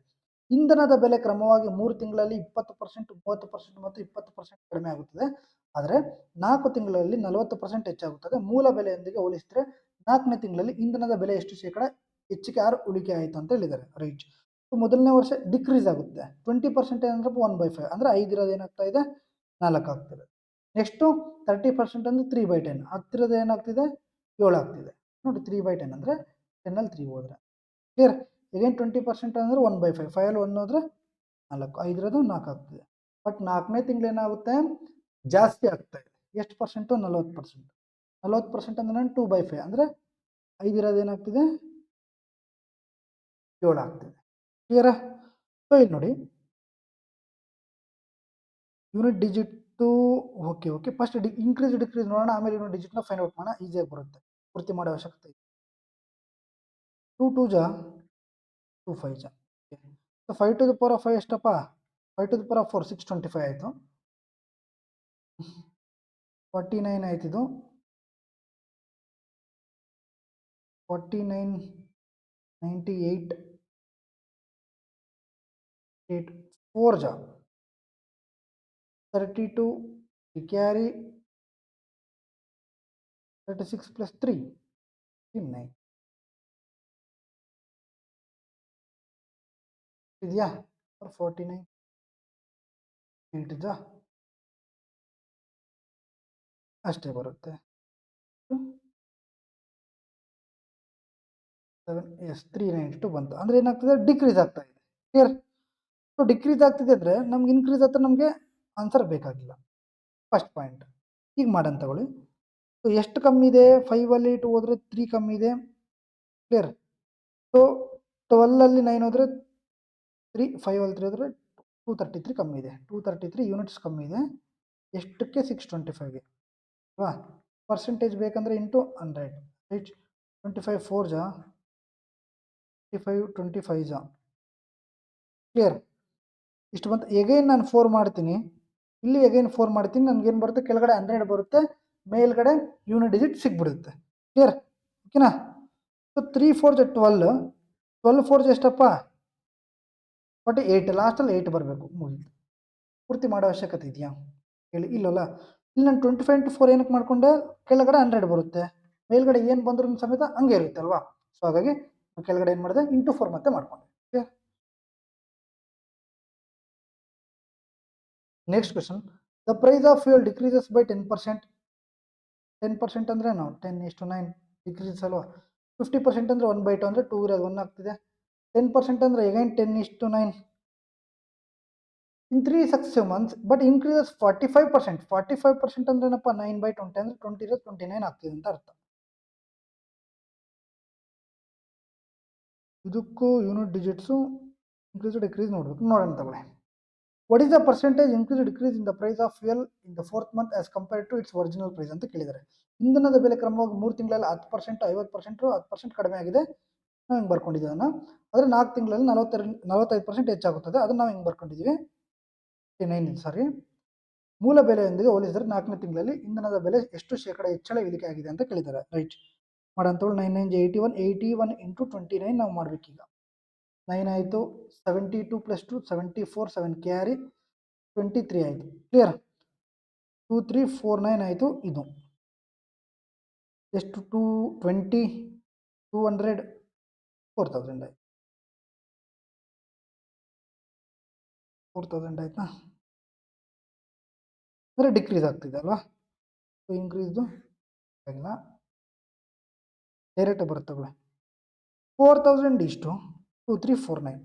ಇಂಧನದ ಬೆಲೆ ಕ್ರಮವಾಗಿ 3 ತಿಂಗಳಲ್ಲಿ 20%, 30% ಮತ್ತು 20% ಕಡಿಮೆ ಆಗುತ್ತದೆ. ಆದರೆ 4 ತಿಂಗಳಲ್ಲಿ 40% ಹೆಚ್ಚಾಗುತ್ತದೆ. ಮೂಲ ಬೆಲೆಯೊಂದಿಗೆ ಹೋಲಿಸಿದರೆ 4ನೇ ತಿಂಗಳಲ್ಲಿ ಇಂಧನದ ಬೆಲೆ ಎಷ್ಟು ಶೇಕಡ ಹೆಚ್ಚಿಗೆ ಉಳಿಕೆ ಆಯಿತು ಅಂತ ಹೇಳಿದ್ದಾರೆ. ರೈಟ್. ಮೊದಲನೇ ವರ್ಷ ಡಿಕ್ರೀಸ್ ಆಗುತ್ತೆ. 20% ಏನಂದ್ರೆ 1/5 ಅಂದರೆ 5 ಇರೋದು ಏನಾಗ್ತಾ ಇದೆ, 4 ಆಗ್ತಿದೆ. ನೆಕ್ಸ್ಟು 30% ಅಂದರೆ 3/10 ಆಗ್ತಿರೋದು ಏನಾಗ್ತಿದೆ, 7 ಆಗ್ತಿದೆ. ನೋಡಿ 3/10 ಅಂದರೆ 10ಅಲ್ಲಿ 3 ಹೋದ್ರೆ. ಕ್ಲಿಯರ್. ಅಗೇನ್ 20% ಅಂದರೆ 1/5 5ಅಲ್ಲಿ 1 ಹೋದ್ರೆ 4, 5 ಇರೋದು 4 ಆಗ್ತಿದೆ. ಬಟ್ 4ನೇ ತಿಂಗಳು ಏನಾಗುತ್ತೆ, ಜಾಸ್ತಿ ಆಗ್ತಾ ಇದೆ. ಎಷ್ಟು ಪರ್ಸೆಂಟು, 40%. 40% ಅಂದ್ರೆ 2/5 ಅಂದರೆ 5 ಇರೋದು ಏನಾಗ್ತಿದೆ, 7 ಆಗ್ತಿದೆ. ಕ್ಲಿಯರಾ. ಸೊ ಇಲ್ಲಿ ನೋಡಿ unit digit. Okay first increase decrease ನೋಡೋಣ, ಆಮೇಲೆ ಯೂನಿಟ್ ಡಿಜಿಟ್ನ ಫೈಂಡ್ ಔಟ್ ಮಾಡೋಣ. ಈಸಿಯಾಗಿ ಬರುತ್ತೆ, ಪೂರ್ತಿ ಮಾಡೋ ಅವಶ್ಯಕತೆ ಇದೆ. 2 2 ಜಾ 2 5 ಜಾ. So 5 to the power of 5 ಎಷ್ಟಪ್ಪ, 5 to the power of 4 625 ಆಯಿತು. 49 ಆಯ್ತು. ಇದು 49 98 8 4 ಜಾ 32 ಕ್ಯಾರಿ 36 plus 3 9 ಇದೆಯಾ. 49 8 ಜಾ ಅಷ್ಟೇ ಬರುತ್ತೆ. 7 ಎಸ್ 392 ಬಂತು. ಅಂದರೆ ಏನಾಗ್ತದೆ, ಡಿಕ್ರೀಸ್ ಆಗ್ತಾ ಇದೆ. ಕ್ಲಿಯರ್. ಸೊ ಡಿಕ್ರೀಸ್ ಆಗ್ತಿದೆ ಅಂದರೆ ನಮ್ಗೆ ಇನ್ಕ್ರೀಸ್ ಹತ್ರ ನಮಗೆ ಆನ್ಸರ್ ಬೇಕಾಗಿಲ್ಲ. First point. ಈಗ ಮಾಡೋಣ ತಗೊಳ್ಳಿ. ಸೊ ಎಷ್ಟು ಕಮ್ಮಿ ಇದೆ? 5ಅಲ್ಲಿ 2 ಹೋದರೆ 3 ಕಮ್ಮಿ ಇದೆ. ಕ್ಲಿಯರ್? ಸೊ 12ಅಲ್ಲಿ 9 ಹೋದರೆ 3, 5ಅಲ್ಲಿ 3 ಹೋದರೆ 233 ಕಮ್ಮಿ ಇದೆ. 233 ಯೂನಿಟ್ಸ್ ಕಮ್ಮಿ ಇದೆ. ಎಷ್ಟಕ್ಕೆ? 625ಗೆ ಅಲ್ವಾ? ಪರ್ಸೆಂಟೇಜ್ ಬೇಕಂದರೆ ಇಂಟು 100 ರೈಟ್. 25 4 ಜಾ 25 25 ಜಾ ಕ್ಲಿಯರ್? ಇಷ್ಟು ಬಂತು. ಎಗೈನ್ ನಾನು 4 ಮಾಡ್ತೀನಿ, ಇಲ್ಲಿ ಎಗೈನ್ 4 ಮಾಡ್ತೀನಿ, ನನಗೇನು ಬರುತ್ತೆ? ಕೆಳಗಡೆ 100 ಬರುತ್ತೆ, ಮೇಲ್ಗಡೆ ಯೂನಿಟ್ ಡಿಜಿಟ್ ಸಿಕ್ಬಿಡುತ್ತೆ. ಕ್ಲಿಯರ್? ಓಕೆನಾ? ಸೊ 3 4 ಜಾ 12, 12 4 ಜಾ ಎಷ್ಟಪ್ಪ? 48. ಲಾಸ್ಟಲ್ಲಿ 8 ಬರಬೇಕು, ಮುಗೀತು. ಪೂರ್ತಿ ಮಾಡೋ ಅವಶ್ಯಕತೆ ಇದೆಯಾ ಹೇಳಿ? ಇಲ್ಲಲ್ಲ. ಇಲ್ಲಿ ನಾನು 25 ಇಂಟು 4 ಏನಕ್ಕೆ ಮಾಡ್ಕೊಂಡೆ? ಕೆಳಗಡೆ 100 ಬರುತ್ತೆ, ಮೇಲ್ಗಡೆ ಏನು ಬಂದರೂ ಸಮೇತ ಹಂಗೆ ಇರುತ್ತೆ ಅಲ್ವಾ? ಸೊ ಹಾಗಾಗಿ ಕೆಳಗಡೆ ಏನು ಮಾಡಿದೆ? ಇಂಟು 4 ಮತ್ತೆ ಮಾಡ್ಕೊಂಡೆ. Clear? Next question. The price of fuel decreases by 10%. 10% ಅಂದರೆ ನಾವು 10:9 ಡಿಕ್ರೀಸ್ ಅಲ್ವಾ? 50% ಅಂದರೆ 1/2 ಅಂದರೆ 2 ಇರೋದು 1 ಆಗ್ತಿದೆ. 10% ಅಂದರೆ again 10:9 in 3 successive months, but increases 45%. 45% ಅಂದ್ರೆ ಏನಪ್ಪ? 9/20 ಅಂದರೆ 20 ಇರೋದು 29 ಆಗ್ತಿದೆ ಅಂತ ಅರ್ಥ. ಇದಕ್ಕೂ ಯೂನಿಟ್ ಡಿಜಿಟ್ಸು ಇನ್ಕ್ರೀಸ್ ಡಿಕ್ರೀಸ್ ನೋಡ್ಬೇಕು. ನೋಡೋಣ ತಗೊಳ್ಳಿ. What is the percentage increase decrease in the price of fuel in the 4th month as compared to its original price ಅಂತ ಕೇಳಿದ್ದಾರೆ. ಇಂಧನದ ಬೆಲೆ ಕ್ರಮವಾಗಿ 3 ತಿಂಗಳಲ್ಲಿ 10%, 50%, 10% ಕಡಿಮೆ ಆಗಿದೆ. ನಾವು ಹಿಂಗೆ ಬರ್ಕೊಂಡಿದ್ದೀವಿ ಅದನ್ನು. ಆದರೆ 4 ತಿಂಗಳಲ್ಲಿ 45% ಹೆಚ್ಚಾಗುತ್ತದೆ. ಅದನ್ನು ನಾವು ಹಿಂಗೆ ಬರ್ಕೊಂಡಿದ್ದೀವಿ. 9 ಸಾರಿ. ಮೂಲ ಬೆಲೆಯೊಂದಿಗೆ ಹೋಲಿಸಿದರೆ 4ನೇ ತಿಂಗಳಲ್ಲಿ ಇಂಧನದ ಬೆಲೆ ಎಷ್ಟು ಶೇಕಡ ಹೆಚ್ಚಳ ಇಳಿಕೆ ಆಗಿದೆ ಅಂತ ಕೇಳಿದ್ದಾರೆ. ರೈಟ್. ಮಾಡೋಂಥವ್ಳು 9 9 81, 81 ಇಂಟು 29 ನಾವು ಮಾಡಬೇಕೀಗ. 9 ಆಯಿತು, 72 + 2 74, 7 ಕ್ಯಾರಿ 23 ಆಯಿತು. ಕ್ಲಿಯರ್? 2349 ಆಯಿತು. ಇದು ಎಷ್ಟು? 220, 200, 4000 ಆಯಿತು. 4000 ಆಯ್ತಾ? ಅಂದರೆ ಡಿಕ್ರೀಸ್ ಆಗ್ತಿದೆ ಅಲ್ವಾ? ಸೊ ಇನ್ಕ್ರೀಸ್ದು ಆಗಿಲ್ಲ, ಡೈರೆಕ್ಟ್ ಬರುತ್ತೆ ತಗೊಳ್ಳಿ. 4000 ಇಷ್ಟು 2349.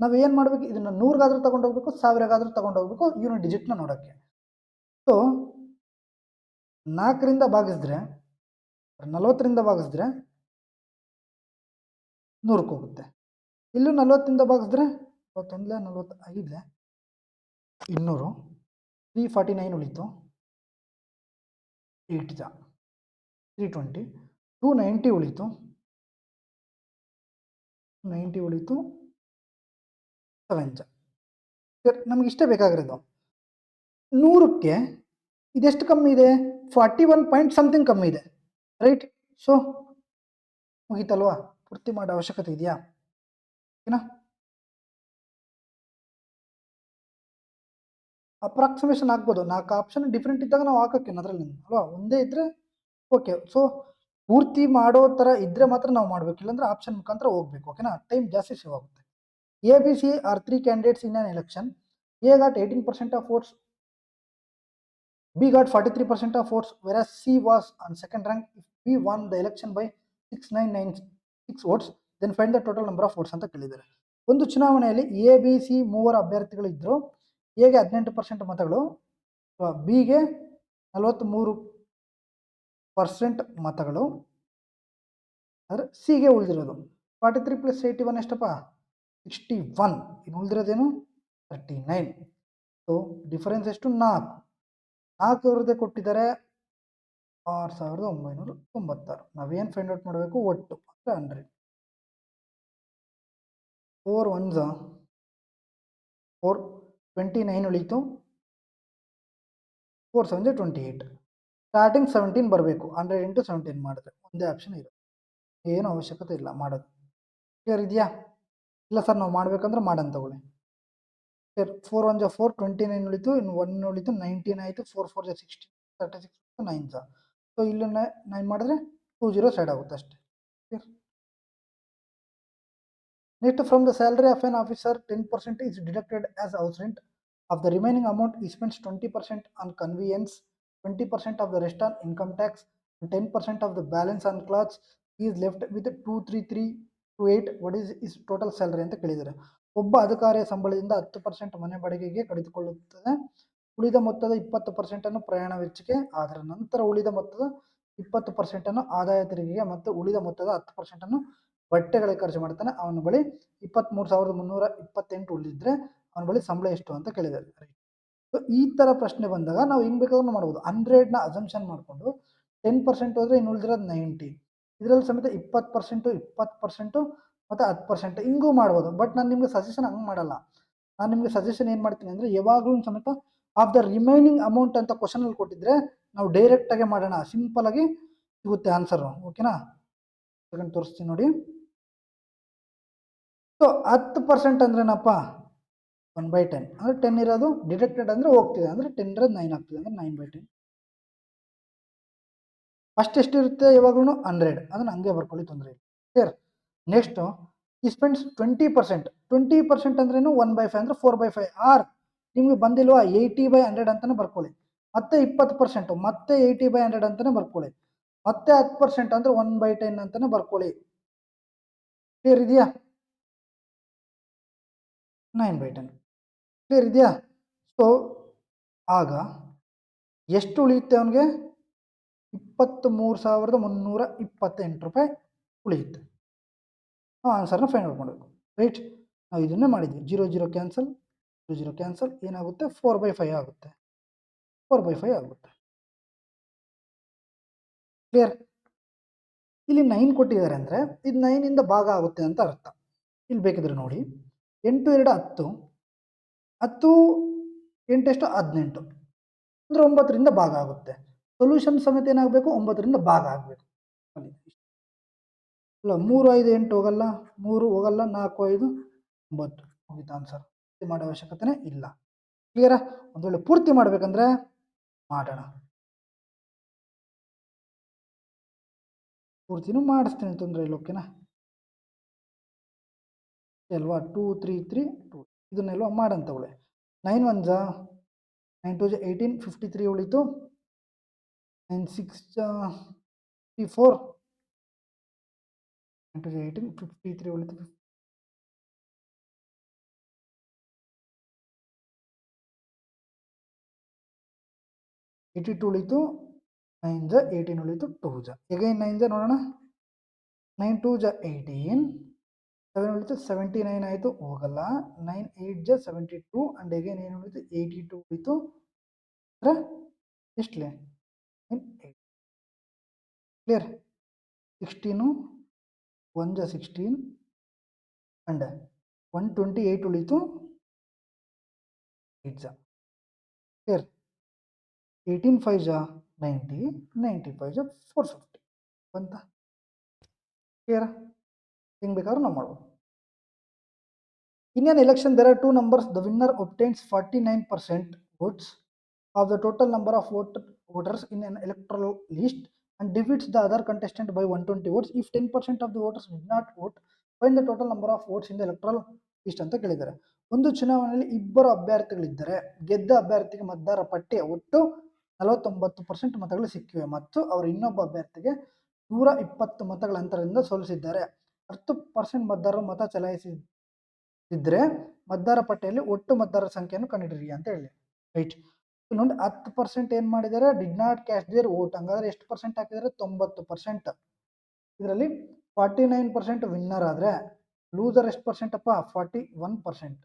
ನಾವು ಏನು ಮಾಡಬೇಕು? ಇದನ್ನು 100ಗಾದ್ರೂ ತೊಗೊಂಡೋಗ್ಬೇಕು, 1000ಗಾದ್ರೂ ತೊಗೊಂಡೋಗ್ಬೇಕು ಯೂನಿಟ್ ಡಿಜಿಟ್ನ ನೋಡೋಕ್ಕೆ. ಸೊ 4ರಿಂದ ಭಾಗಿಸಿದ್ರೆ, 40ರಿಂದ ಭಾಗಿಸಿದ್ರೆ 100ಕ್ಕೆ ಹೋಗುತ್ತೆ. ಇಲ್ಲೂ 40ರಿಂದ ಭಾಗಿಸಿದ್ರೆ 41 45 200, 349 ಉಳಿತು. 8 ಜಾ 320, 290 ಉಳಿತು. 90 ಉಳಿತು. 7 ಜಾ. ನಮ್ಗೆ ಇಷ್ಟೇ ಬೇಕಾಗಿರೋದು. 100ಕ್ಕೆ ಇದೆಷ್ಟು ಕಮ್ಮಿ ಇದೆ? 41 ಪಾಯಿಂಟ್ ಸಮಥಿಂಗ್ ಕಮ್ಮಿ ಇದೆ. ರೈಟ್? ಸೊ ಮುಗೀತಲ್ವಾ? ಪೂರ್ತಿ ಮಾಡೋ ಅವಶ್ಯಕತೆ ಇದೆಯಾ? ಓಕೆನಾ? ಅಪ್ರಾಕ್ಸಿಮೇಷನ್ ಆಗ್ಬೋದು. 4 ಆಪ್ಷನ್ ಡಿಫ್ರೆಂಟ್ ಇದ್ದಾಗ ನಾವು ಹಾಕೋಕ್ಕೇನು ಅದರಲ್ಲಿ ಅಲ್ವಾ? ಒಂದೇ ಇದ್ದರೆ ಓಕೆ. ಸೊ ಪೂರ್ತಿ ಮಾಡೋ ಥರ ಇದ್ದರೆ ಮಾತ್ರ ನಾವು ಮಾಡಬೇಕು, ಇಲ್ಲಾಂದರೆ ಆಪ್ಷನ್ ಮುಖಾಂತರ ಹೋಗ್ಬೇಕು. ಓಕೆನಾ? ಟೈಮ್ ಜಾಸ್ತಿ ಸೇವ್ ಆಗುತ್ತೆ. A, B, C are 3 candidates in an election. A got 18% of votes, B got 43% of votes, whereas C was on second rank. If B won the election by 6996 votes, then find the total number of votes ಅಂತ ಕೇಳಿದ್ದಾರೆ. ಒಂದು ಚುನಾವಣೆಯಲ್ಲಿ ಎ ಬಿ ಸಿ ಮೂವರ ಅಭ್ಯರ್ಥಿಗಳು ಇದ್ದರು. ಎಗೆ 18% ಮತಗಳು, ಬಿಗೆ 43% ಮತಗಳು, ಆದರೆ ಸಿಗೆ ಉಳಿದಿರೋದು 43 + 81 ಎಷ್ಟಪ್ಪ? 61. ಇನ್ನು ಉಳಿದಿರೋದೇನು? 39. ಸೊ ಡಿಫರೆನ್ಸ್ ಎಷ್ಟು? 4. 4 ಕೊಟ್ಟಿದ್ದಾರೆ 6996. ನಾವೇನು ಫೈಂಡ್ ಔಟ್ ಮಾಡಬೇಕು? ಒಟ್ಟು ಅಂದರೆ 100. 4 1 4, 29 ಉಳಿತು. 4 7 28. ಸ್ಟಾರ್ಟಿಂಗ್ 17 ಬರಬೇಕು. 100 ಇಂಟು 17 ಮಾಡಿದ್ರೆ ಒಂದೇ ಆಪ್ಷನ್ ಇದೆ. ಏನು ಅವಶ್ಯಕತೆ ಇಲ್ಲ ಮಾಡೋದು. ಕ್ಲಿಯರ್ ಇದೆಯಾ? ಇಲ್ಲ ಸರ್ ನಾವು ಮಾಡಬೇಕಂದ್ರೆ ಮಾಡೋಣ ತಗೊಳ್ಳಿ. ಸರ್ 4 1 4, 29 ಉಳಿತು. ಇನ್ನು 1 ಉಳಿತು, 19 ಆಯಿತು. 4 4 16, 36, 9 ಸೊ ಇಲ್ಲಿ 9 ಮಾಡಿದ್ರೆ 20 ಸೈಡ್ ಆಗುತ್ತೆ ಅಷ್ಟೇ. Clear? Next, from the salary of an officer, 10% is deducted as house rent. Of the remaining amount, he spends 20% on conveyance, 20% of the rest on income tax, and 10% of the balance on clothes. He is left with 23328. What is his total salary ಅಂತ ಕೇಳಿದ್ದಾರೆ. ಒಬ್ಬ ಅಧಿಕಾರಿಯ ಸಂಬಳದಿಂದ 10% ಮನೆ ಬಾಡಿಗೆಗೆ ಕಡಿತುಕೊಳ್ಳುತ್ತದೆ. ಉಳಿದ ಮೊತ್ತದ 20% ಪ್ರಯಾಣ ವೆಚ್ಚಕ್ಕೆ, ಅದರ ನಂತರ ಉಳಿದ ಮೊತ್ತದ 20% ಆದಾಯ ತೆರಿಗೆಗೆ ಮತ್ತು ಉಳಿದ ಮೊತ್ತದ 10% ಬಟ್ಟೆಗಳಿಗೆ ಖರ್ಚು ಮಾಡ್ತಾನೆ. ಅವನ ಬಳಿ 23,328 ಉಳಿದಿದ್ರೆ ಅವನ ಬಳಿ ಸಂಬಳ ಎಷ್ಟು ಅಂತ ಕೇಳಿದ್ದಾರೆ. ಸೊ ಈ ಥರ ಪ್ರಶ್ನೆ ಬಂದಾಗ ನಾವು ಹೆಂಗ್ ಬೇಕಾದ್ರೂ ಮಾಡ್ಬೋದು. 100ನ ಅಸಂಪ್ಷನ್ ಮಾಡಿಕೊಂಡು 10% ಹೋದರೆ ಇನ್ನು ಉಳಿದಿರೋದು 90. ಇದರಲ್ಲಿ ಸಮೇತ 20%, 20% ಮತ್ತು 10% ಹಿಂಗೂ ಮಾಡ್ಬೋದು. ಬಟ್ ನಾನು ನಿಮಗೆ ಸಜೆಷನ್ ಹಂಗೆ ಮಾಡಲ್ಲ. ನಾನು ನಿಮಗೆ ಸಜೆಷನ್ ಏನು ಮಾಡ್ತೀನಿ ಅಂದರೆ, ಯಾವಾಗಲೂ ಸಮೇತ ಆಫ್ ದ ರಿಮೈನಿಂಗ್ ಅಮೌಂಟ್ ಅಂತ ಕ್ವಶನಲ್ಲಿ ಕೊಟ್ಟಿದ್ರೆ ನಾವು ಡೈರೆಕ್ಟಾಗೆ ಮಾಡೋಣ, ಸಿಂಪಲಾಗಿ ಸಿಗುತ್ತೆ ಆನ್ಸರು. ಓಕೆನಾ? ಸೆಕೆಂಡ್ ತೋರಿಸ್ತೀನಿ ನೋಡಿ. ಸೊ 10% ಅಂದ್ರೇನಪ್ಪ, 1/10 ಅಂದರೆ 10 ಇರೋದು ಡಿಡಕ್ಟೆಡ್ ಅಂದರೆ ಹೋಗ್ತಿದೆ, ಅಂದರೆ 10 ಇರೋದು 9 ಆಗ್ತಿದೆ, ಅಂದರೆ 9/10. ಫಸ್ಟ್ ಎಷ್ಟಿರುತ್ತೆ ಯಾವಾಗಲೂ 100, ಅದನ್ನು ಹಂಗೆ ಬರ್ಕೊಳ್ಳಿ, ತೊಂದರೆ ಇಲ್ಲ. ಕ್ಲಿಯರ್? ನೆಕ್ಸ್ಟು ಈ ಸ್ಪೆಂಡ್ಸ್ 20%. ಅಂದ್ರೇನು 1/5 ಅಂದರೆ 4/5. ಆರ್ ನಿಮಗೆ ಬಂದಿಲ್ವಾ 80/100 ಅಂತಲೇ ಬರ್ಕೊಳ್ಳಿ. ಮತ್ತೆ 20% ಮತ್ತೆ 80/100 ಅಂತಲೇ ಬರ್ಕೊಳ್ಳಿ. ಮತ್ತೆ 10% ಅಂದರೆ 1/10 ಅಂತಲೇ ಬರ್ಕೊಳ್ಳಿ. ಕ್ಲಿಯರ್ ಇದೆಯಾ? 9/10 ಕ್ಲಿಯರ್ ಇದೆಯಾ? ಸೊ ಆಗ ಎಷ್ಟು ಉಳಿಯುತ್ತೆ ಅವನಿಗೆ? 23,328 ರೂಪಾಯಿ ಉಳಿಯುತ್ತೆ. ಆನ್ಸರ್ನ ಫೈಂಡ್ ಔಟ್ ಮಾಡಬೇಕು. ರೈಟ್? ನಾವು ಇದನ್ನೇ ಮಾಡಿದ್ವಿ. 0 ಕ್ಯಾನ್ಸಲ್, 0 ಕ್ಯಾನ್ಸಲ್, ಏನಾಗುತ್ತೆ? 4/5 ಆಗುತ್ತೆ. 4/5 ಆಗುತ್ತೆ. ಕ್ಲಿಯರ್? ಇಲ್ಲಿ 9 ಕೊಟ್ಟಿದ್ದಾರೆ ಅಂದರೆ ಇದು 9ಇಂದ ಭಾಗ ಆಗುತ್ತೆ ಅಂತ ಅರ್ಥ. ಇಲ್ಲಿ ಬೇಕಿದ್ರೆ ನೋಡಿ, 8 2 10, 10 8 ಎಷ್ಟು 18, ಅಂದರೆ 9ರಿಂದ ಭಾಗ ಆಗುತ್ತೆ. ಸೊಲ್ಯೂಷನ್ ಸಮೇತ ಏನಾಗಬೇಕು? 9ರಿಂದ ಭಾಗ ಆಗಬೇಕು. ಅಲ್ಲ, 3 5 8 ಹೋಗಲ್ಲ, 3 ಹೋಗಲ್ಲ, 4 5 9 ಮುಗಿತು ಆನ್ಸರ್. ಮಾಡೋ ಅವಶ್ಯಕತೆನೇ ಇಲ್ಲ. ಕ್ಲಿಯರಾ? ಒಂದು ವೇಳೆ ಪೂರ್ತಿ ಮಾಡಬೇಕಂದ್ರೆ ಮಾಡೋಣ, ಪೂರ್ತಿನೂ ಮಾಡಿಸ್ತೀನಿ, ತೊಂದರೆ ಇಲ್ಲ. ಓಕೆನಾ? ಅಲ್ವಾ? 2 3 3 2 ಇದನ್ನೆಲ್ಲ ಮಾಡಂತವಳೆ. 9 1 9 2 18, 53 ಉಳಿತು. 9 6 54, 9 2 18, 53 ಉಳಿತು. 82 ಉಳಿತು. 9 18 ಉಳಿತು. 2 ಎಗೈನ್ 9 ನೋಡೋಣ. 9 2 18, 7 ಉಳಿತು. 79 ಆಯಿತು, ಹೋಗಲ್ಲ. 9 8 72 ಆ್ಯಂಡ್ ಎಗೈನ್ ಏನು ಉಳಿತು? 82 ಉಳಿತು. ಅಂದರೆ ಎಷ್ಟಲೇ? 8. ಕ್ಲಿಯರ್? 16 1 16 ಆ್ಯಂಡ್ 128 ಉಳಿತು. 8 ಕ್ಲಿಯರ್? 18 5 90, 90 5 450 ಬಂತ. ಕ್ಲಿಯರ್? ಹೆಂಗೆ ಬೇಕಾದ್ರೂ ನಾವು ಮಾಡ್ಬೋದು. In an election, there are two numbers. The winner obtains 49% votes of the total number of voters in an electoral list and defeats the other contestant by 120 votes. If 10% of the voters did not vote, find the total number of votes in the electoral list ಅಂತ ಕೇಳಿದ್ದಾರೆ. ಒಂದು ಚುನಾವಣೆಯಲ್ಲಿ ಇಬ್ಬರು ಅಭ್ಯರ್ಥಿಗಳಿದ್ದರೆ ಗೆದ್ದ ಅಭ್ಯರ್ಥಿಗೆ ಮತದಾರ ಪಟ್ಟಿಯ ಒಟ್ಟು 49% ಮತಗಳು ಸಿಕ್ಕಿವೆ ಮತ್ತು ಅವರು ಇನ್ನೊಬ್ಬ ಅಭ್ಯರ್ಥಿಗೆ 120 ಮತಗಳ ಅಂತರದಿಂದ ಸೋಲಿಸಿದ್ದಾರೆ. 10% ಮತದಾರರು ಮತ ಚಲಾಯಿಸಿದ್ರೆ ಮತದಾರ ಪಟ್ಟಿಯಲ್ಲಿ ಒಟ್ಟು ಮತದಾರರ ಸಂಖ್ಯೆಯನ್ನು ಕಂಡುಹಿಡಿಯಿರಿ ಅಂತ ಹೇಳಿ. ರೈಟ್? ನೋಡಿ, 10% ಏನು ಮಾಡಿದ್ದಾರೆ? Did not cast their vote. ಹಂಗಾದ್ರೆ ಎಷ್ಟು ಪರ್ಸೆಂಟ್ ಹಾಕಿದ್ದಾರೆ? 90%. ಇದರಲ್ಲಿ 49% ವಿನ್ನರ್ ಆದರೆ ಲೂಸರ್ ಎಷ್ಟು ಪರ್ಸೆಂಟ್ ಅಪ್ಪ? 41%.